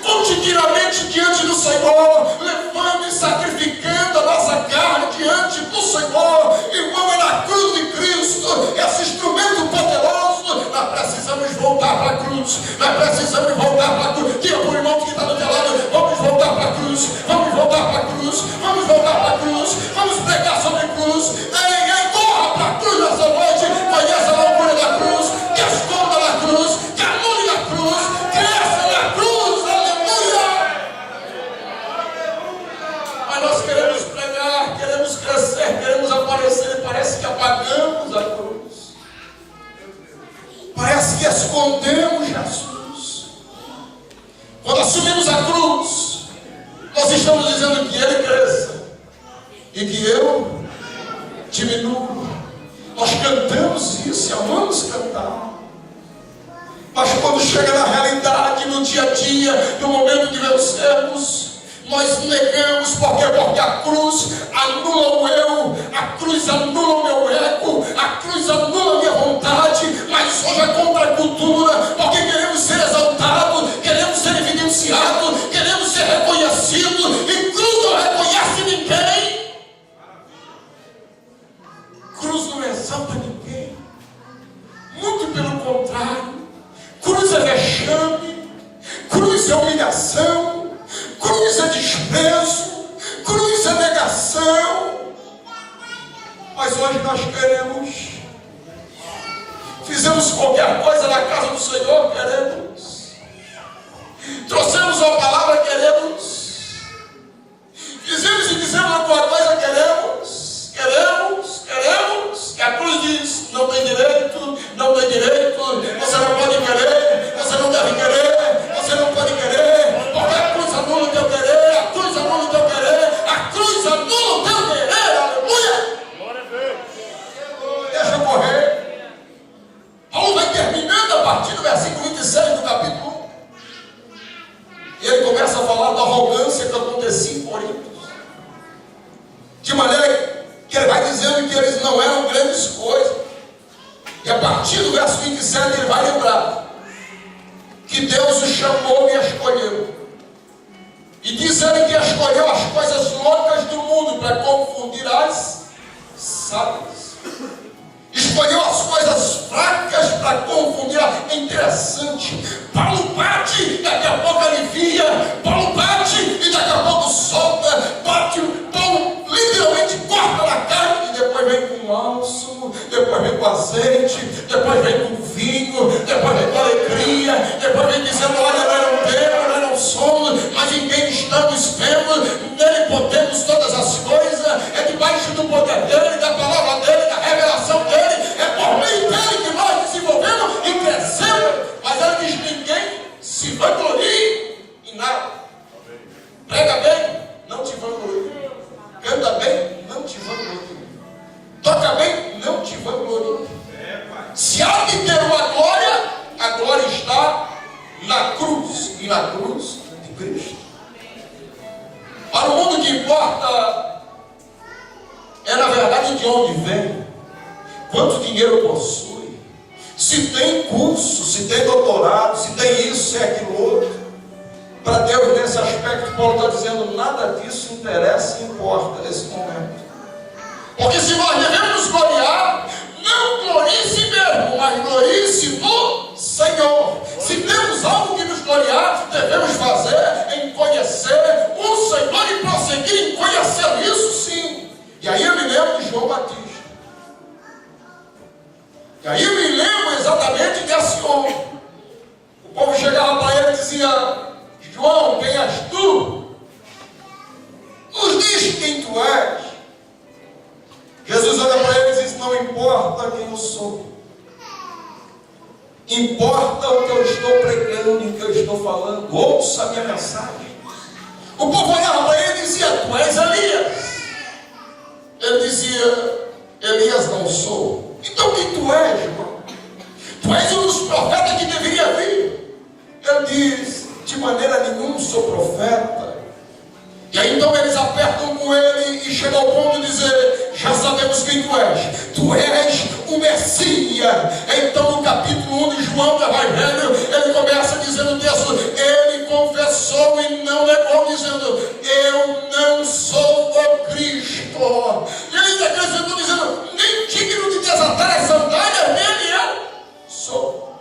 continuamente diante do Senhor, levando e sacrificando a nossa carne diante do Senhor. Irmão, é na cruz de Cristo, esse instrumento poderoso. Nós precisamos voltar para a cruz, nós precisamos voltar para a cruz. Diga para o irmão que está do teu lado: vamos voltar para a cruz, vamos voltar para a cruz, vamos voltar para a cruz, vamos pregar sobre a cruz. Ei, corra para a cruz nessa noite, conheça a loucura da cruz, que esconda na cruz, que anule na cruz, cresça na cruz, aleluia! Mas nós queremos pregar, queremos crescer, queremos aparecer, e parece que apagamos a cruz, parece que escondemos Jesus. Quando assumimos a cruz, nós estamos dizendo que Ele cresça e que eu diminuo. Nós cantamos isso e amamos cantar, mas quando chega na realidade, no dia a dia, no momento de vencermos, nós negamos. Por quê? Porque a cruz anula o eu, a cruz anula o meu ego, a cruz anula a minha vontade. Mas hoje é contra a cultura, porque queremos ser exaltados, queremos ser evidenciados, queremos ser reconhecidos, e cruz não reconhece ninguém. Cruz não exalta ninguém, muito pelo contrário. Cruz é vexame, cruz é humilhação, cruz é desprezo, cruz é negação. Mas hoje nós fizemos qualquer coisa na casa do Senhor, trouxemos uma palavra, fizemos e dizemos alguma coisa, que a cruz diz: não tem direito, você não pode querer, você não deve querer, você não pode querer, porque a cruz anula o teu querer, a cruz anula o teu querer, a cruz anula o teu querer, aleluia! Deixa eu correr. Paulo vai terminando a partir do versículo 26 do capítulo 1, e ele começa a falar da arrogância que acontecia em Corinto, de maneira que ele vai dizendo que eles não eram grandes coisas. E a partir do verso 27 ele vai lembrar que Deus o chamou e escolheu. E diz ele que escolheu as coisas loucas do mundo para confundir as sábias. Escolheu as coisas fracas para confundir. É interessante. Paulo bate, daqui a pouco alivia. Paulo bate e daqui a pouco solta. Bate, Paulo literalmente corta na carne e depois vem com bálsamo, depois vem com azeite, depois vem com vinho, depois vem com alegria, depois vem dizendo: olha, nós não temos, nós não somos, mas em quem estamos vendo, nele podemos todas as coisas, é debaixo do poder dele, da palavra dele, da revelação dele, é por meio dele que nós desenvolvemos e crescemos. Mas ele diz: ninguém se vanglorie em nada. Prega bem, não te vanglorie. Canta bem, não te vanglorie. Toca bem, não te vanglorie. Se há de ter uma glória, a glória está na cruz, e na cruz de Cristo. Para o mundo, o que importa é, na verdade, de onde vem, quanto dinheiro possui, se tem curso, se tem doutorado, se tem isso, se é aquilo outro. Para Deus, nesse aspecto, Paulo está dizendo: nada disso interessa e importa nesse momento. Porque se nós devemos gloriar, não glorie-se mesmo, mas glorie-se no Senhor. Se temos algo que nos gloriar, devemos fazer em conhecer o Senhor e prosseguir em conhecer isso, sim. E aí eu me lembro de João Batista. E aí eu me lembro exatamente desse homem. O povo chegava para ele e dizia: João, Importa o que eu estou pregando e o que eu estou falando. Ouça a minha mensagem. O povo olhava para ele e dizia: tu és Elias. Ele dizia: Elias não sou. Então quem tu és, irmão? Tu és um dos profetas que deveria vir. Ele diz: de maneira nenhuma sou profeta. E aí então eles apertam com ele e chegam ao ponto de dizer: já sabemos quem tu és. Tu és o Messias. Então no capítulo 1 de João do Evangelho, ele começa dizendo o texto: ele confessou e não negou, dizendo: eu não sou o Cristo. E ele ainda acrescentou dizendo: nem digno de desatar as sandálias dele eu sou.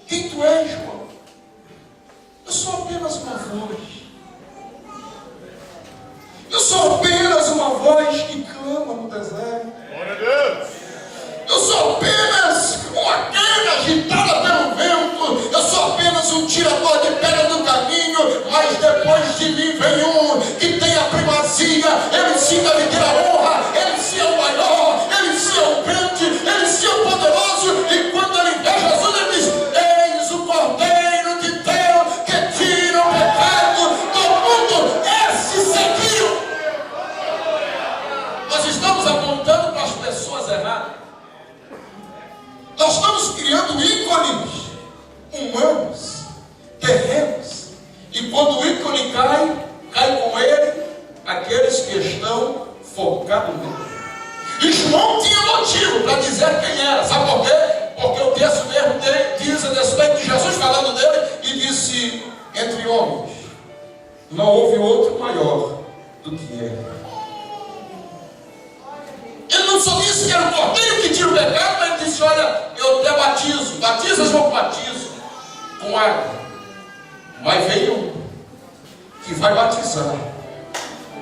Quem tu és, João? Eu sou apenas uma voz. Eu sou apenas uma voz que clama no deserto. Glória a Deus. Eu sou apenas uma cana agitada pelo vento. Eu sou apenas um tirador de pedra do caminho. Mas depois de mim vem um que tem a primazia. Ele sim deve ter a honra. Ele sim é o maior. Ele sim é o grande. Ele sim é o poderoso. E quando ele vê Jesus, ele diz: eis o Cordeiro de Deus que tira o pecado do mundo. Esse seguiu. Nós estamos apontando para as pessoas erradas. Nós estamos criando ícones humanos, terrenos. E quando o ícone cai, cai com ele aqueles que estão focados nele. E João tinha motivo para dizer quem era. Sabe por quê? Porque o texto mesmo diz a respeito de Jesus falando dele e disse: entre homens não houve outro maior do que ele. Ele não só disse que era o Cordeiro que tira o pecado, mas ele disse: olha, eu te batizo. Batizas ou batizo com água. Mas veio um que vai batizar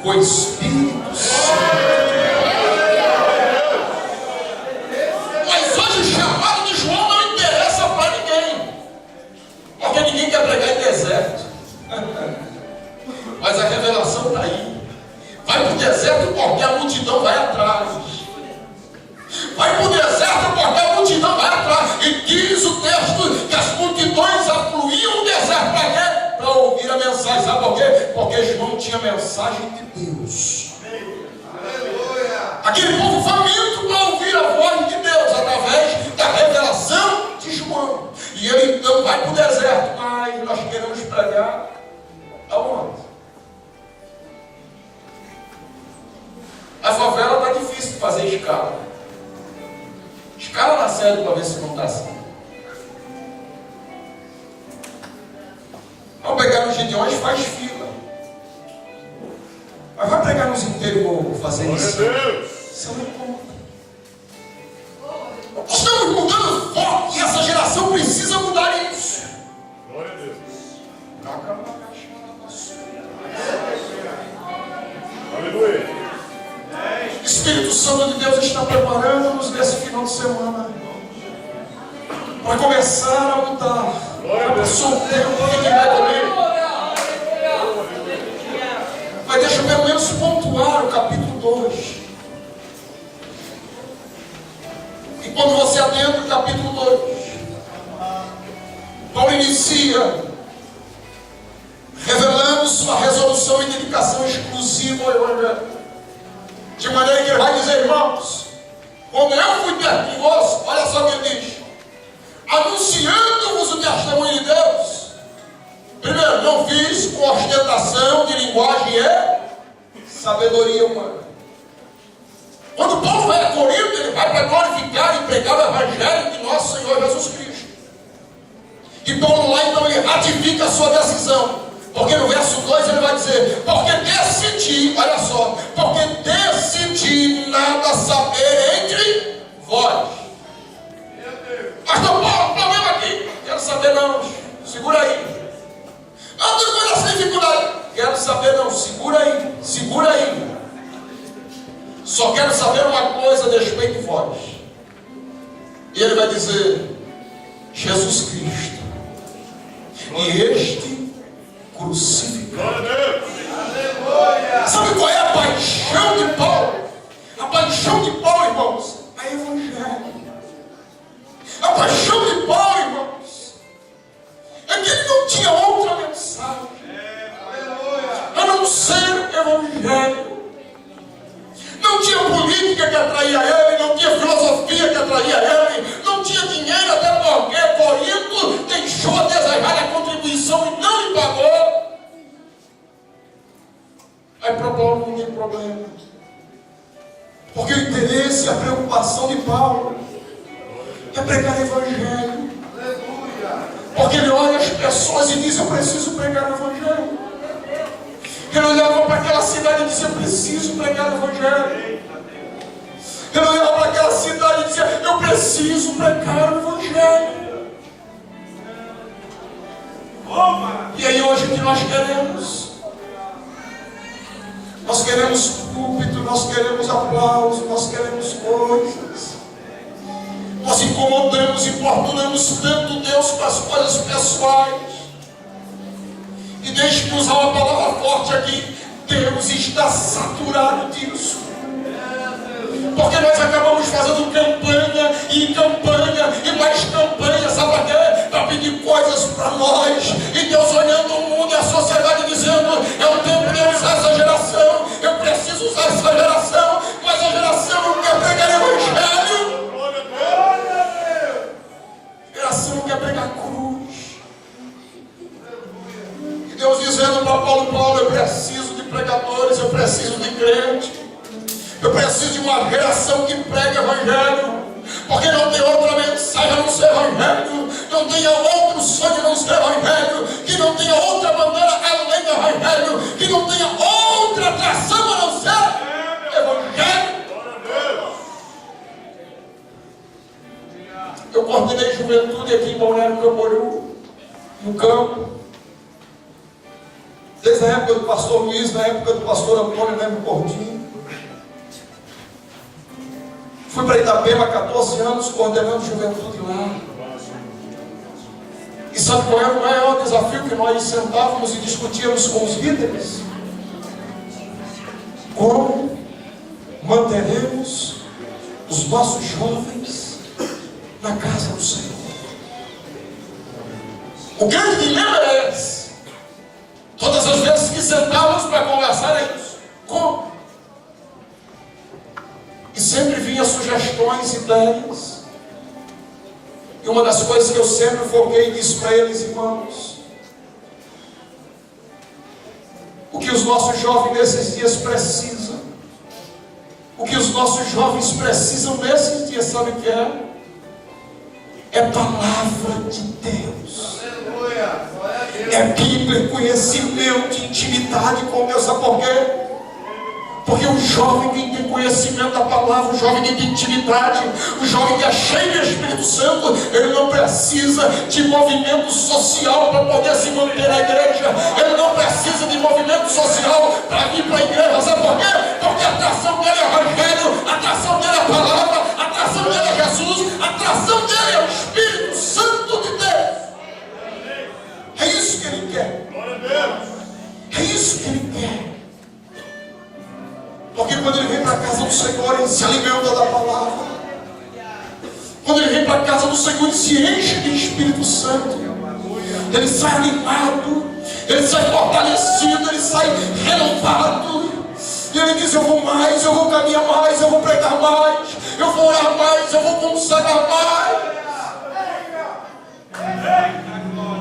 com o Espírito Santo. Mas hoje o chamado de João não interessa para ninguém. Porque ninguém quer pregar em deserto. Mas a revelação está aí. Vai para o deserto porque a multidão vai atrás. Vai para o deserto porque a multidão vai atrás. E diz o texto que as multidões afluíam no deserto para quê? Para ouvir a mensagem. Sabe por quê? Porque João tinha a mensagem de Deus. Aquele povo faminto para ouvir a voz de Deus através da revelação de João. E ele então vai para o deserto. Mas nós queremos pregar aonde? A favela está difícil de fazer escala. Escala na série para ver se não está assim. Vamos pegar nos Gideões, faz fila. Mas vai pegar nos interior fazer isso. Você não conta. Estamos mudando foco e essa geração precisa mudar isso. Glória a Deus. Aleluia. Espírito Santo de Deus está preparando-nos nesse final de semana para começar a mudar. Passou o tempo, fique bem comigo. Mas deixa eu pelo menos pontuar o capítulo 2. E quando você adentra o capítulo 2, Paulo inicia revelando sua resolução e dedicação exclusiva ao Evangelho. De maneira que ele vai dizer: irmãos, como eu fui perto de vós, olha só o que ele diz: anunciando-vos o testemunho de Deus. Primeiro, não fiz com ostentação de linguagem e sabedoria humana. Quando Paulo vai a Corinto, ele vai para glorificar e pregar o Evangelho de nosso Senhor Jesus Cristo. E Paulo lá então ele ratifica a sua decisão. Porque no verso 2 ele vai dizer: porque decidi, olha só, porque decidi nada saber entre vós. Pastor Paulo, problema aqui, quero saber não, segura aí. Não tem coisa sem dificuldade, quero saber não, segura aí. Só quero saber uma coisa a respeito de vós. E ele vai dizer: Jesus Cristo. E este crucificado. Sabe qual é a paixão de Paulo? A paixão de Paulo, irmãos, é o Evangelho. A paixão de Paulo atraía ele, não tinha filosofia que atraía ele, não tinha dinheiro, até porque Corinto deixou a desejar a contribuição e não lhe pagou. Aí para Paulo não tem problema, porque o interesse, a preocupação de Paulo é pregar o Evangelho. Porque ele olha as pessoas e diz: eu preciso pregar o Evangelho. Ele olhava para aquela cidade e dizia: eu preciso pregar o Evangelho. Ele olhava para aquela cidade e dizia: eu preciso pregar o Evangelho. E aí hoje o que nós queremos? Nós queremos púlpito, nós queremos aplauso, nós queremos coisas. Nós incomodamos, importunamos tanto Deus com as coisas pessoais. E deixe-me usar uma palavra forte aqui: Deus está saturado disso. Porque nós acabamos fazendo campanha e mais campanha, sabe para quê? Para pedir coisas para nós. E Deus olhando o mundo e a sociedade dizendo: é o tempo de eu usar essa geração, eu preciso usar essa geração, mas a geração não quer pregar Evangelho. A geração não quer pregar cruz. E Deus dizendo para Paulo: Paulo, eu preciso de pregadores, eu preciso de crentes. Eu preciso de uma geração que prega Evangelho, porque não tem outra mensagem a não ser Evangelho, não tenha outro sonho a não ser Evangelho, que não tenha outra bandeira além do Evangelho, que não tenha outra atração a não ser Evangelho. Eu coordenei juventude aqui em Balneário Camboriú, no campo, desde a época do pastor Luiz, na época do pastor Antônio Lembro Cordinho. Fui para Itapema há 14 anos, coordenando juventude lá. E sabe qual era o maior desafio que nós sentávamos e discutíamos com os líderes? Como manteremos os nossos jovens na casa do Senhor? O grande dilema é esse. Todas as vezes que sentávamos para conversar é isso. Como? E sempre vinha sugestões, ideias. E uma das coisas que eu sempre foquei e disse para eles: irmãos, o que os nossos jovens nesses dias precisam, o que os nossos jovens precisam nesses dias, sabe o que é? É palavra de Deus. É Bíblia, conhecimento, intimidade com Deus. Sabe por quê? Porque o jovem que tem conhecimento da palavra, o jovem que tem intimidade, o jovem que é cheio do Espírito Santo, ele não precisa de movimento social para poder se manter na igreja. Ele não precisa de movimento social para vir para a igreja. Sabe por quê? Porque a atração dele é o Evangelho, a atração dele é a palavra, a atração dele é Jesus, a atração dele é o Espírito Santo de Deus. É isso que ele quer. É isso que ele quer. Porque quando ele vem para a casa do Senhor, ele se alimenta da palavra. Quando ele vem para a casa do Senhor, ele se enche de Espírito Santo. Ele sai animado, ele sai fortalecido, ele sai renovado. E ele diz: eu vou mais, eu vou caminhar mais, eu vou pregar mais, eu vou orar mais, eu vou consagrar mais.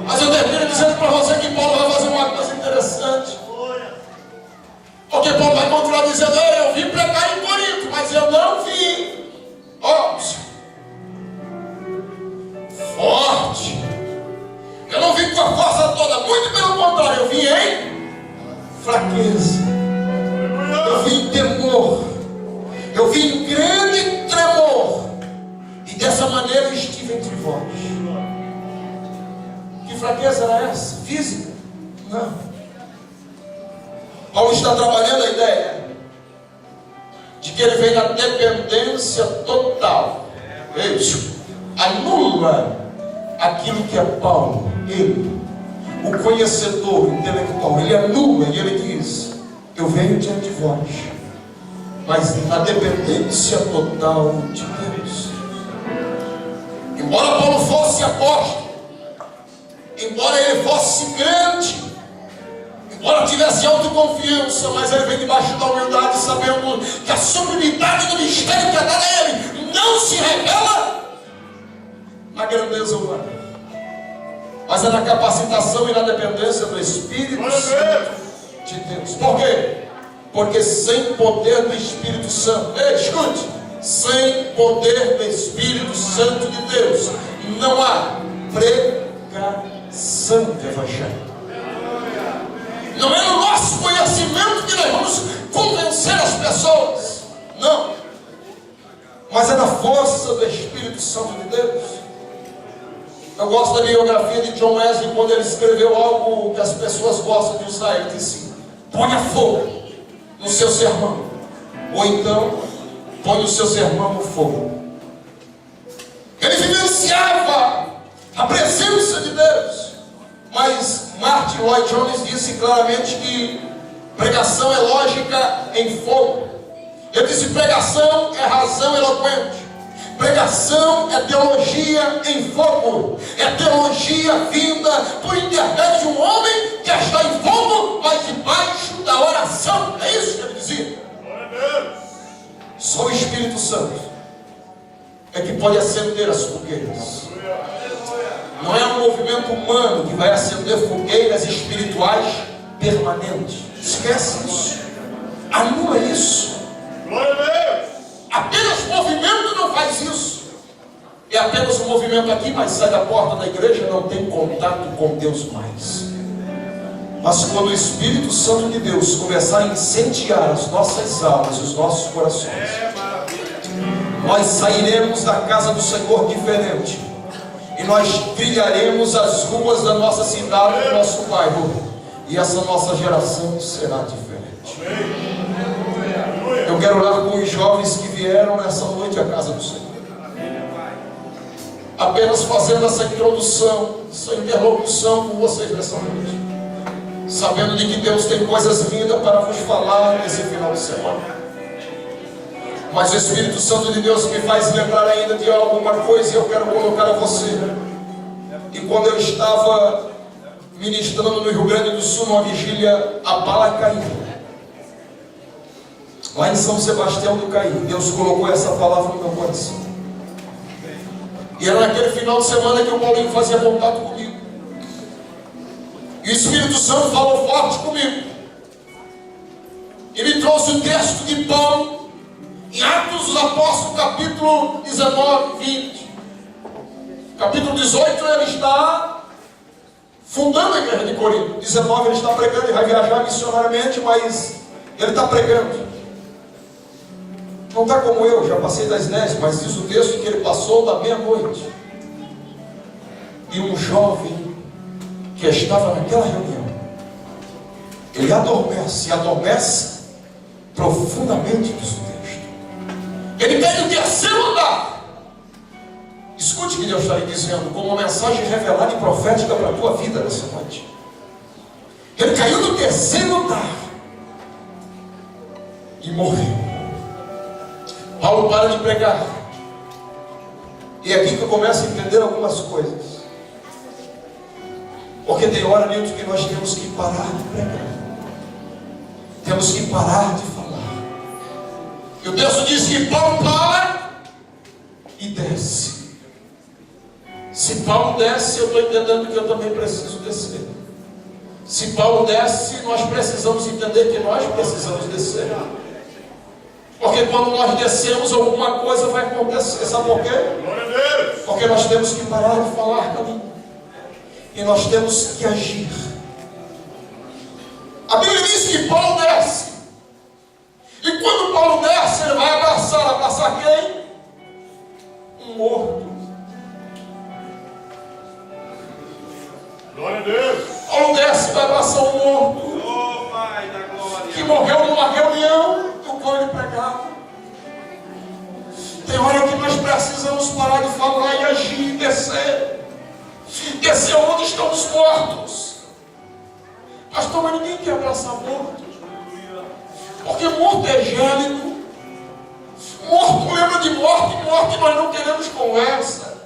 Mas eu termino dizendo para você que Paulo vai fazer uma coisa interessante. Porque Paulo vai continuar dizendo: eu vim pregar em Corinto, mas eu não vim forte. Eu não vim com a força toda, muito pelo contrário, eu vim em fraqueza. Eu vim em temor. Eu vim em grande tremor. E dessa maneira eu estive entre vós. Que fraqueza era essa? Física? Não. Paulo está trabalhando a ideia de que ele vem na dependência total. Ele anula aquilo que é Paulo, ele, o conhecedor, o intelectual. Ele anula e ele diz: eu venho diante de vós, mas na dependência total de Deus. Embora Paulo fosse apóstolo, embora ele fosse grande, embora tivesse tivesse autoconfiança, mas ele vem debaixo da humildade, sabendo que a sublimidade do mistério que é dada a ele não se revela na grandeza humana, mas é na capacitação e na dependência do Espírito Santo de Deus. Por quê? Porque sem poder do Espírito Santo, escute, sem poder do Espírito Santo de Deus, não há pregação do Evangelho. Não é no nosso conhecimento que nós vamos convencer as pessoas, não, mas é na força do Espírito Santo de Deus. Eu gosto da biografia de John Wesley, quando ele escreveu algo que as pessoas gostam de usar. Ele disse: ponha fogo no seu sermão, ou então põe o seu sermão no fogo. Ele vivenciava a presença de Deus, mas Martin Lloyd Jones disse claramente que pregação é lógica em fogo. Ele disse: pregação é razão eloquente. Pregação é teologia em fogo. É teologia vinda por intermédio de um homem que está em fogo, mas debaixo da oração. É isso que ele dizia. Só o Espírito Santo é que pode acender as fogueiras. Não é um movimento humano que vai acender fogueiras espirituais permanentes. Esquece isso. Anula isso. Glória a Deus. Apenas movimento não faz isso. É apenas um movimento aqui, mas sai da porta da igreja, não tem contato com Deus mais. Mas quando o Espírito Santo de Deus começar a incendiar as nossas almas e os nossos corações, nós sairemos da casa do Senhor diferente. E nós trilharemos as ruas da nossa cidade, do nosso bairro. E essa nossa geração será diferente. Eu quero orar com os jovens que vieram nessa noite à casa do Senhor. Apenas fazendo essa introdução, essa interlocução com vocês nessa noite. Sabendo de que Deus tem coisas lindas para vos falar nesse final de semana. Mas o Espírito Santo de Deus me faz lembrar ainda de alguma coisa e eu quero colocar a você. E quando eu estava ministrando no Rio Grande do Sul, numa vigília, a bala caiu. Lá em São Sebastião do Caí, Deus colocou essa palavra no meu coração. E era naquele final de semana que o Paulinho fazia contato comigo. E o Espírito Santo falou forte comigo. E me trouxe o texto de Paulo, em Atos dos Apóstolos, capítulo 19, 20. Capítulo 18, ele está fundando a igreja de Corinto. 19, ele está pregando, ele vai viajar missionariamente, mas ele está pregando. Não está como eu, já passei das 10, mas diz o texto que ele passou da meia-noite. E um jovem que estava naquela reunião, ele adormece profundamente, diz o texto. Ele cai no terceiro andar. Escute o que Deus está lhe dizendo, como uma mensagem revelada e profética para a tua vida nessa noite. Ele caiu no terceiro andar e morreu. Paulo para de pregar. E é aqui que eu começo a entender algumas coisas. Porque tem hora, Nilton, que nós temos que parar de pregar. Temos que parar de falar. E o texto diz que Paulo para e desce. Se Paulo desce, eu estou entendendo que eu também preciso descer. Se Paulo desce, nós precisamos entender que nós precisamos descer. Porque quando nós descemos, alguma coisa vai acontecer. Sabe por quê? Porque nós temos que parar de falar também. E nós temos que agir. A Bíblia diz que Paulo desce. E quando Paulo desce, ele vai abraçar quem? Um morto. Glória a Deus. Paulo desce e vai abraçar um morto. Oh, Pai da glória. Que morreu numa reunião do qual ele pregava. Tem hora que nós precisamos parar de falar e agir e descer. Descer onde estão os mortos. Pastor, mas ninguém quer abraçar morto. Porque morto é gélido. Morto lembra de morte, e morte nós não queremos conversa.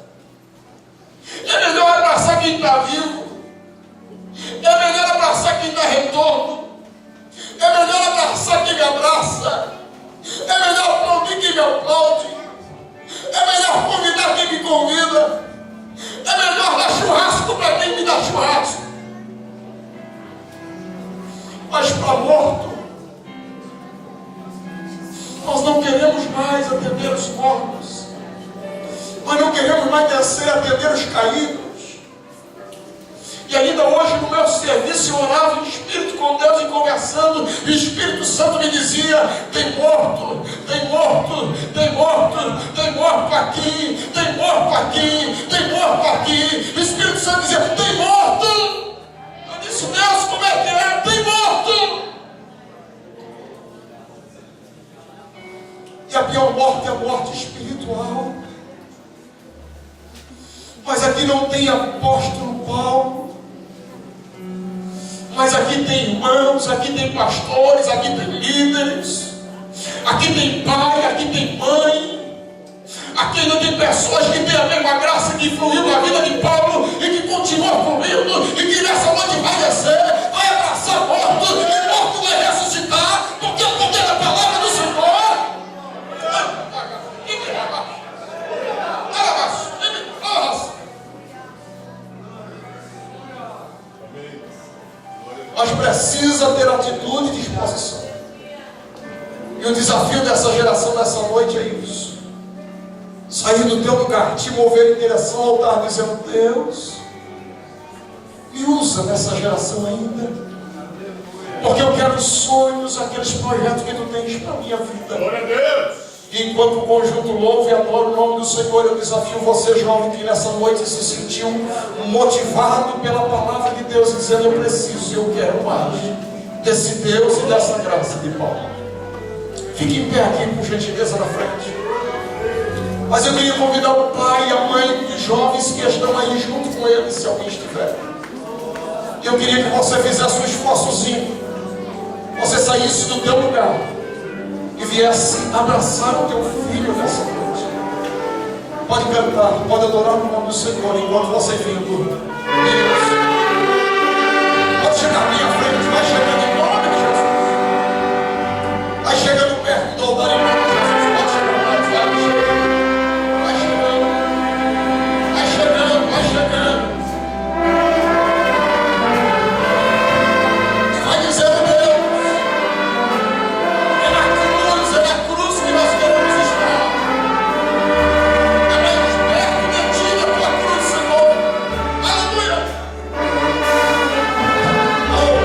É melhor abraçar quem está vivo. É melhor abraçar quem está retorno. É melhor aplaudir quem me aplaude. É melhor convidar quem me convida. É melhor dar churrasco para quem me dá churrasco. Mas para morto, nós não queremos mais atender os mortos. Nós não queremos mais descer a atender os caídos. E ainda hoje no meu serviço eu orava em espírito com Deus e conversando, e o Espírito Santo me dizia: tem morto, tem morto, tem morto, tem morto aqui, tem morto aqui, tem morto aqui. O Espírito Santo dizia: tem morto. Eu disse: Deus, como é que é? Tem morto. E a pior morte é a morte espiritual. Mas aqui não tem apóstolo Paulo. Mas aqui tem irmãos, aqui tem pastores, aqui tem líderes, aqui tem pai, aqui tem mãe, aqui ainda tem pessoas que têm a mesma graça que fluiu na vida de Paulo e que continua fluindo e que nessa noite vai descer, vai abraçar morto e morto vai ressuscitar, porque é o poder da palavra do Senhor. Mas precisa ter atitude e disposição. E o desafio dessa geração nessa noite é isso: sair do teu lugar, te mover em direção ao altar, dizendo: Deus, me usa nessa geração ainda, porque eu quero os sonhos, aqueles projetos que tu tens para a minha vida. Glória a Deus. E enquanto o conjunto louva e adora o nome do Senhor, eu desafio você, jovem, que nessa noite se sentiu motivado pela palavra de Deus, dizendo: eu preciso, eu quero mais desse Deus e dessa graça de Paulo. Fique em pé aqui, por gentileza, na frente. Mas eu queria convidar o pai e a mãe dos jovens que estão aí junto com ele, se alguém estiver. Eu queria que você fizesse um esforçozinho, você saísse do teu lugar e viesse abraçar o teu filho nessa noite. Pode cantar, pode adorar no nome do Senhor enquanto você vem do Deus. Pode chegar à minha frente, vai chegando em nome de Jesus. Vai chegando perto do altar em nome de Jesus. Pode chegar mais, vai chegando. Vai chegando. Vai chegando, vai chegando. E vai dizendo: Deus, oh,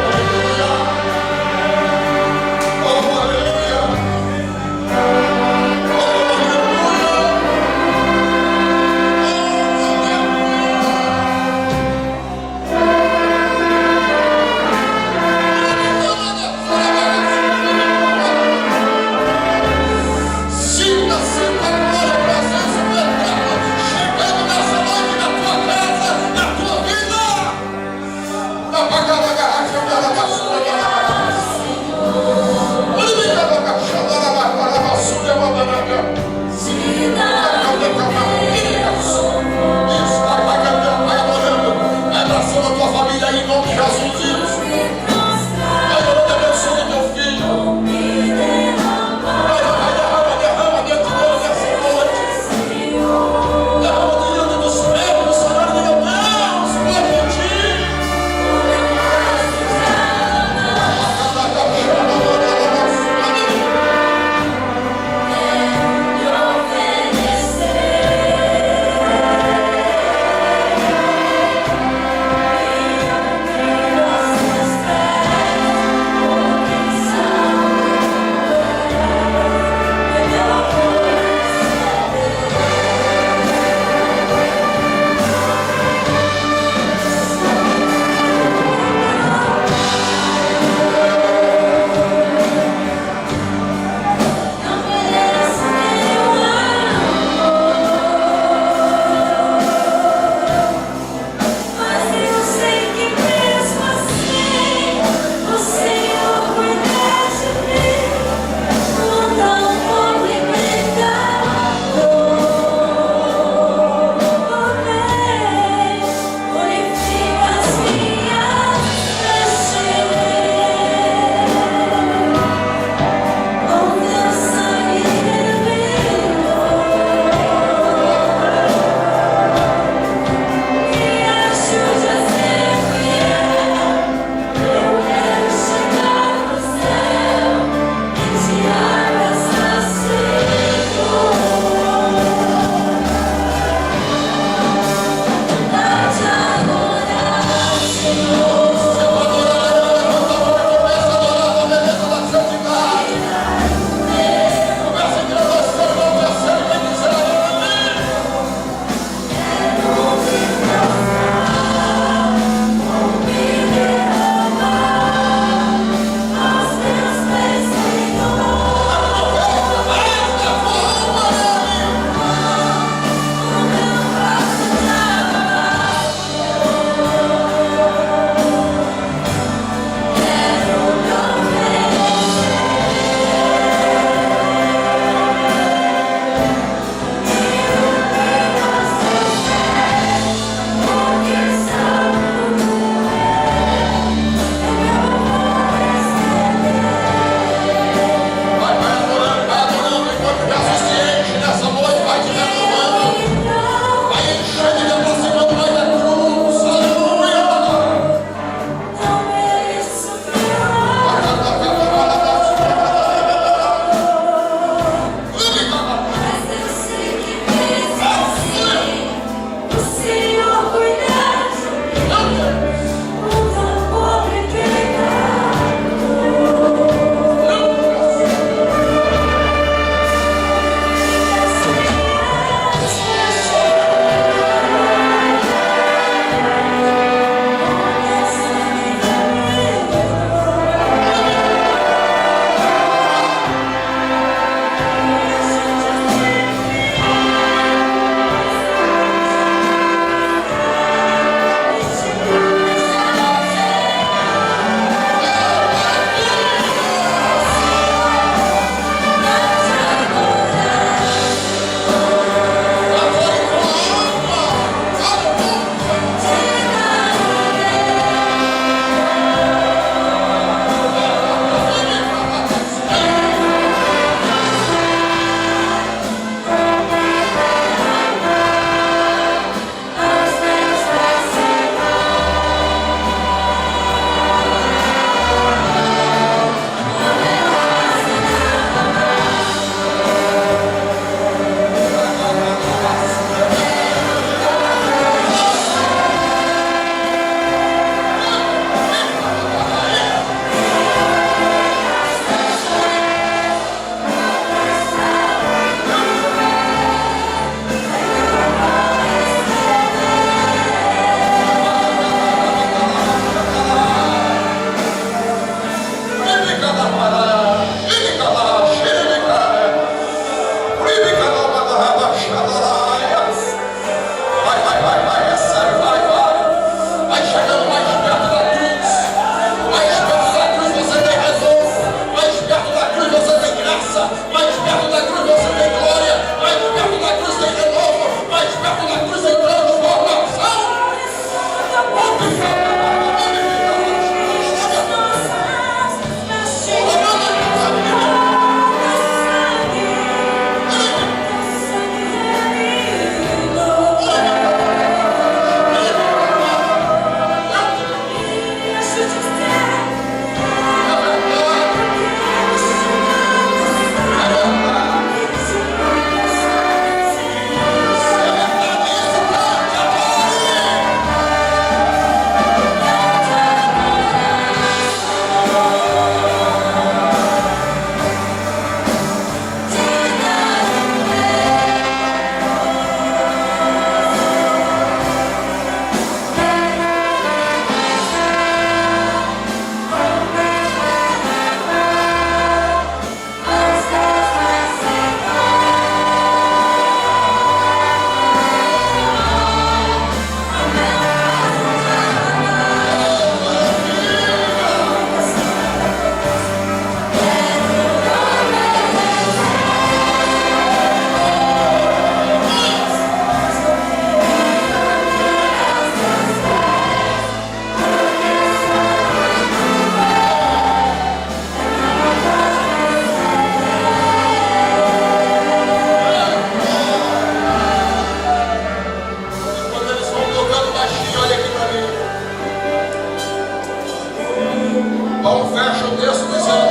Paulo fecha o texto dizendo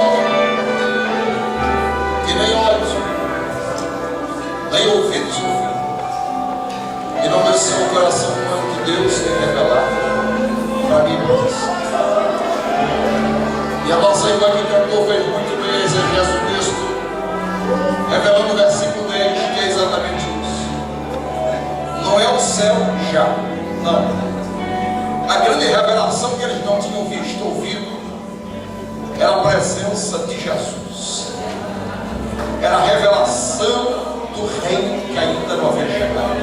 que nem olhos, nem ouvidos ouviram, e não desceu o coração humano que Deus tem revelado para mim e para você. E a nossa irmã que cantou fez muito bem a exegese do texto, revelando o versículo 10, que é exatamente isso. Não é o céu já, não. A grande revelação que eles não tinham visto, ouvido, era a presença de Jesus. Era a revelação do reino que ainda não havia chegado.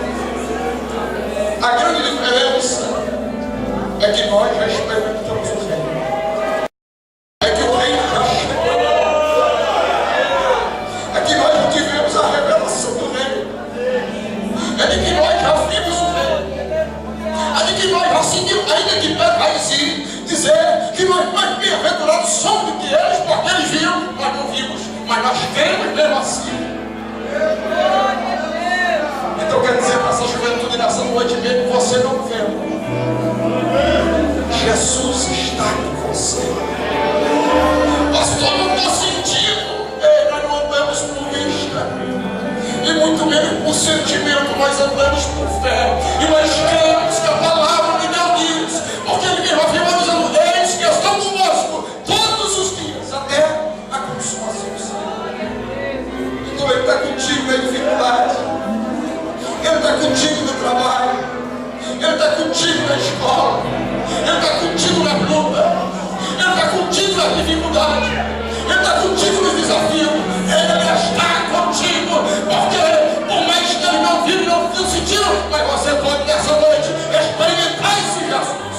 A grande diferença é que nós já experimentamos o reino. É que o reino já chegou. É que nós já tivemos a revelação do reino. É de que nós já vimos o reino. É de que nós já sentimos, ainda que dizer que nós mais bem-aventurados somos do que eles, porque eles viram, nós não vimos, mas nós queremos mesmo assim. Então quer dizer para essa juventude nessa noite mesmo, você não vê. Jesus está com você. Pastor, não estou sentindo. Nós não andamos por vista, e muito menos por sentimento, nós andamos por fé. E nós cremos que a palavra de Deus diz, porque Ele mesmo afirma dizendo, eis que eu estou conosco todos os dias, até a consumação do Senhor. Então Ele está contigo na dificuldade, Ele está contigo no trabalho, Ele está contigo na escola, Ele está contigo na luta, Ele está contigo na dificuldade, Ele está contigo no desafio, Ele está contigo, porque por mais que Ele não viu, não sentiu, mas você pode nessa noite experimentar esse Jesus.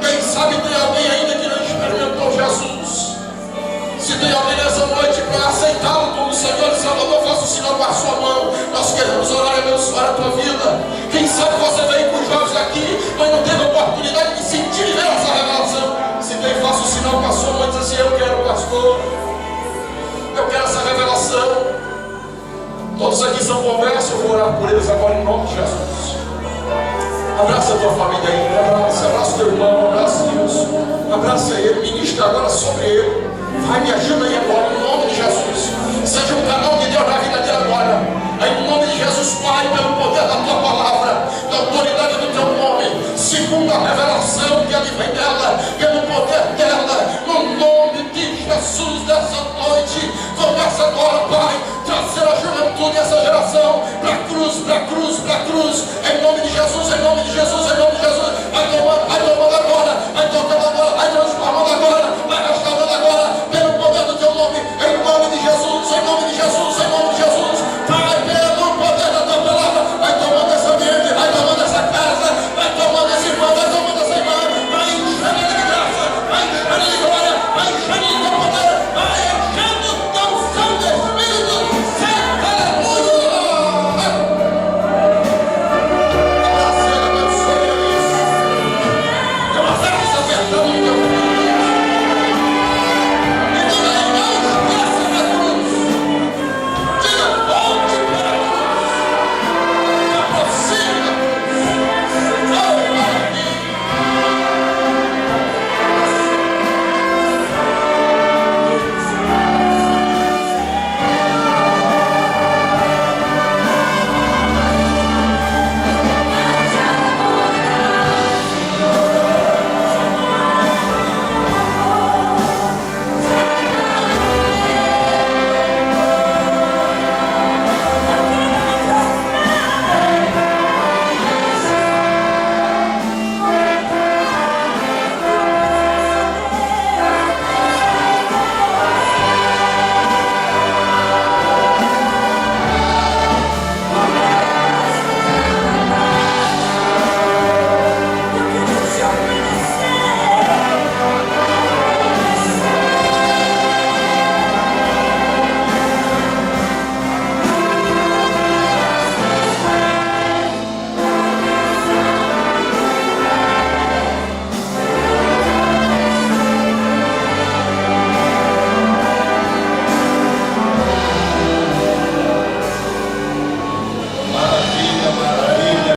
Quem sabe tem alguém ainda que não experimentou Jesus? Se tem alguém nessa noite para aceitá-lo como Senhor e Salvador, faça o sinal com a sua mão. Nós queremos orar e abençoar a tua vida. Quem sabe você veio com os jovens aqui, mas não teve a oportunidade de sentir e ver essa revelação. Se tem, faça o sinal com a sua mão e diz assim, eu quero, pastor. Eu quero essa revelação. Todos aqui são conversa, eu vou orar por eles agora em nome de Jesus. Abraça a tua família aí, abraça teu irmão, abraça Deus, abraça ele, ministra agora sobre ele. Vai, me ajuda aí agora, em nome de Jesus. Seja um canal de Deus na vida dele agora. Em nome de Jesus, Pai, pelo poder da tua palavra, da autoridade do teu nome, segundo a revelação que advém dela, pelo poder dela, no nome de Jesus, dessa noite, começa agora, Pai, trazer a juventude, essa geração, para a cruz, para a cruz, para a cruz, em nome de Jesus, em nome de Jesus, em nome de Jesus. Vai tomando agora, vai tocando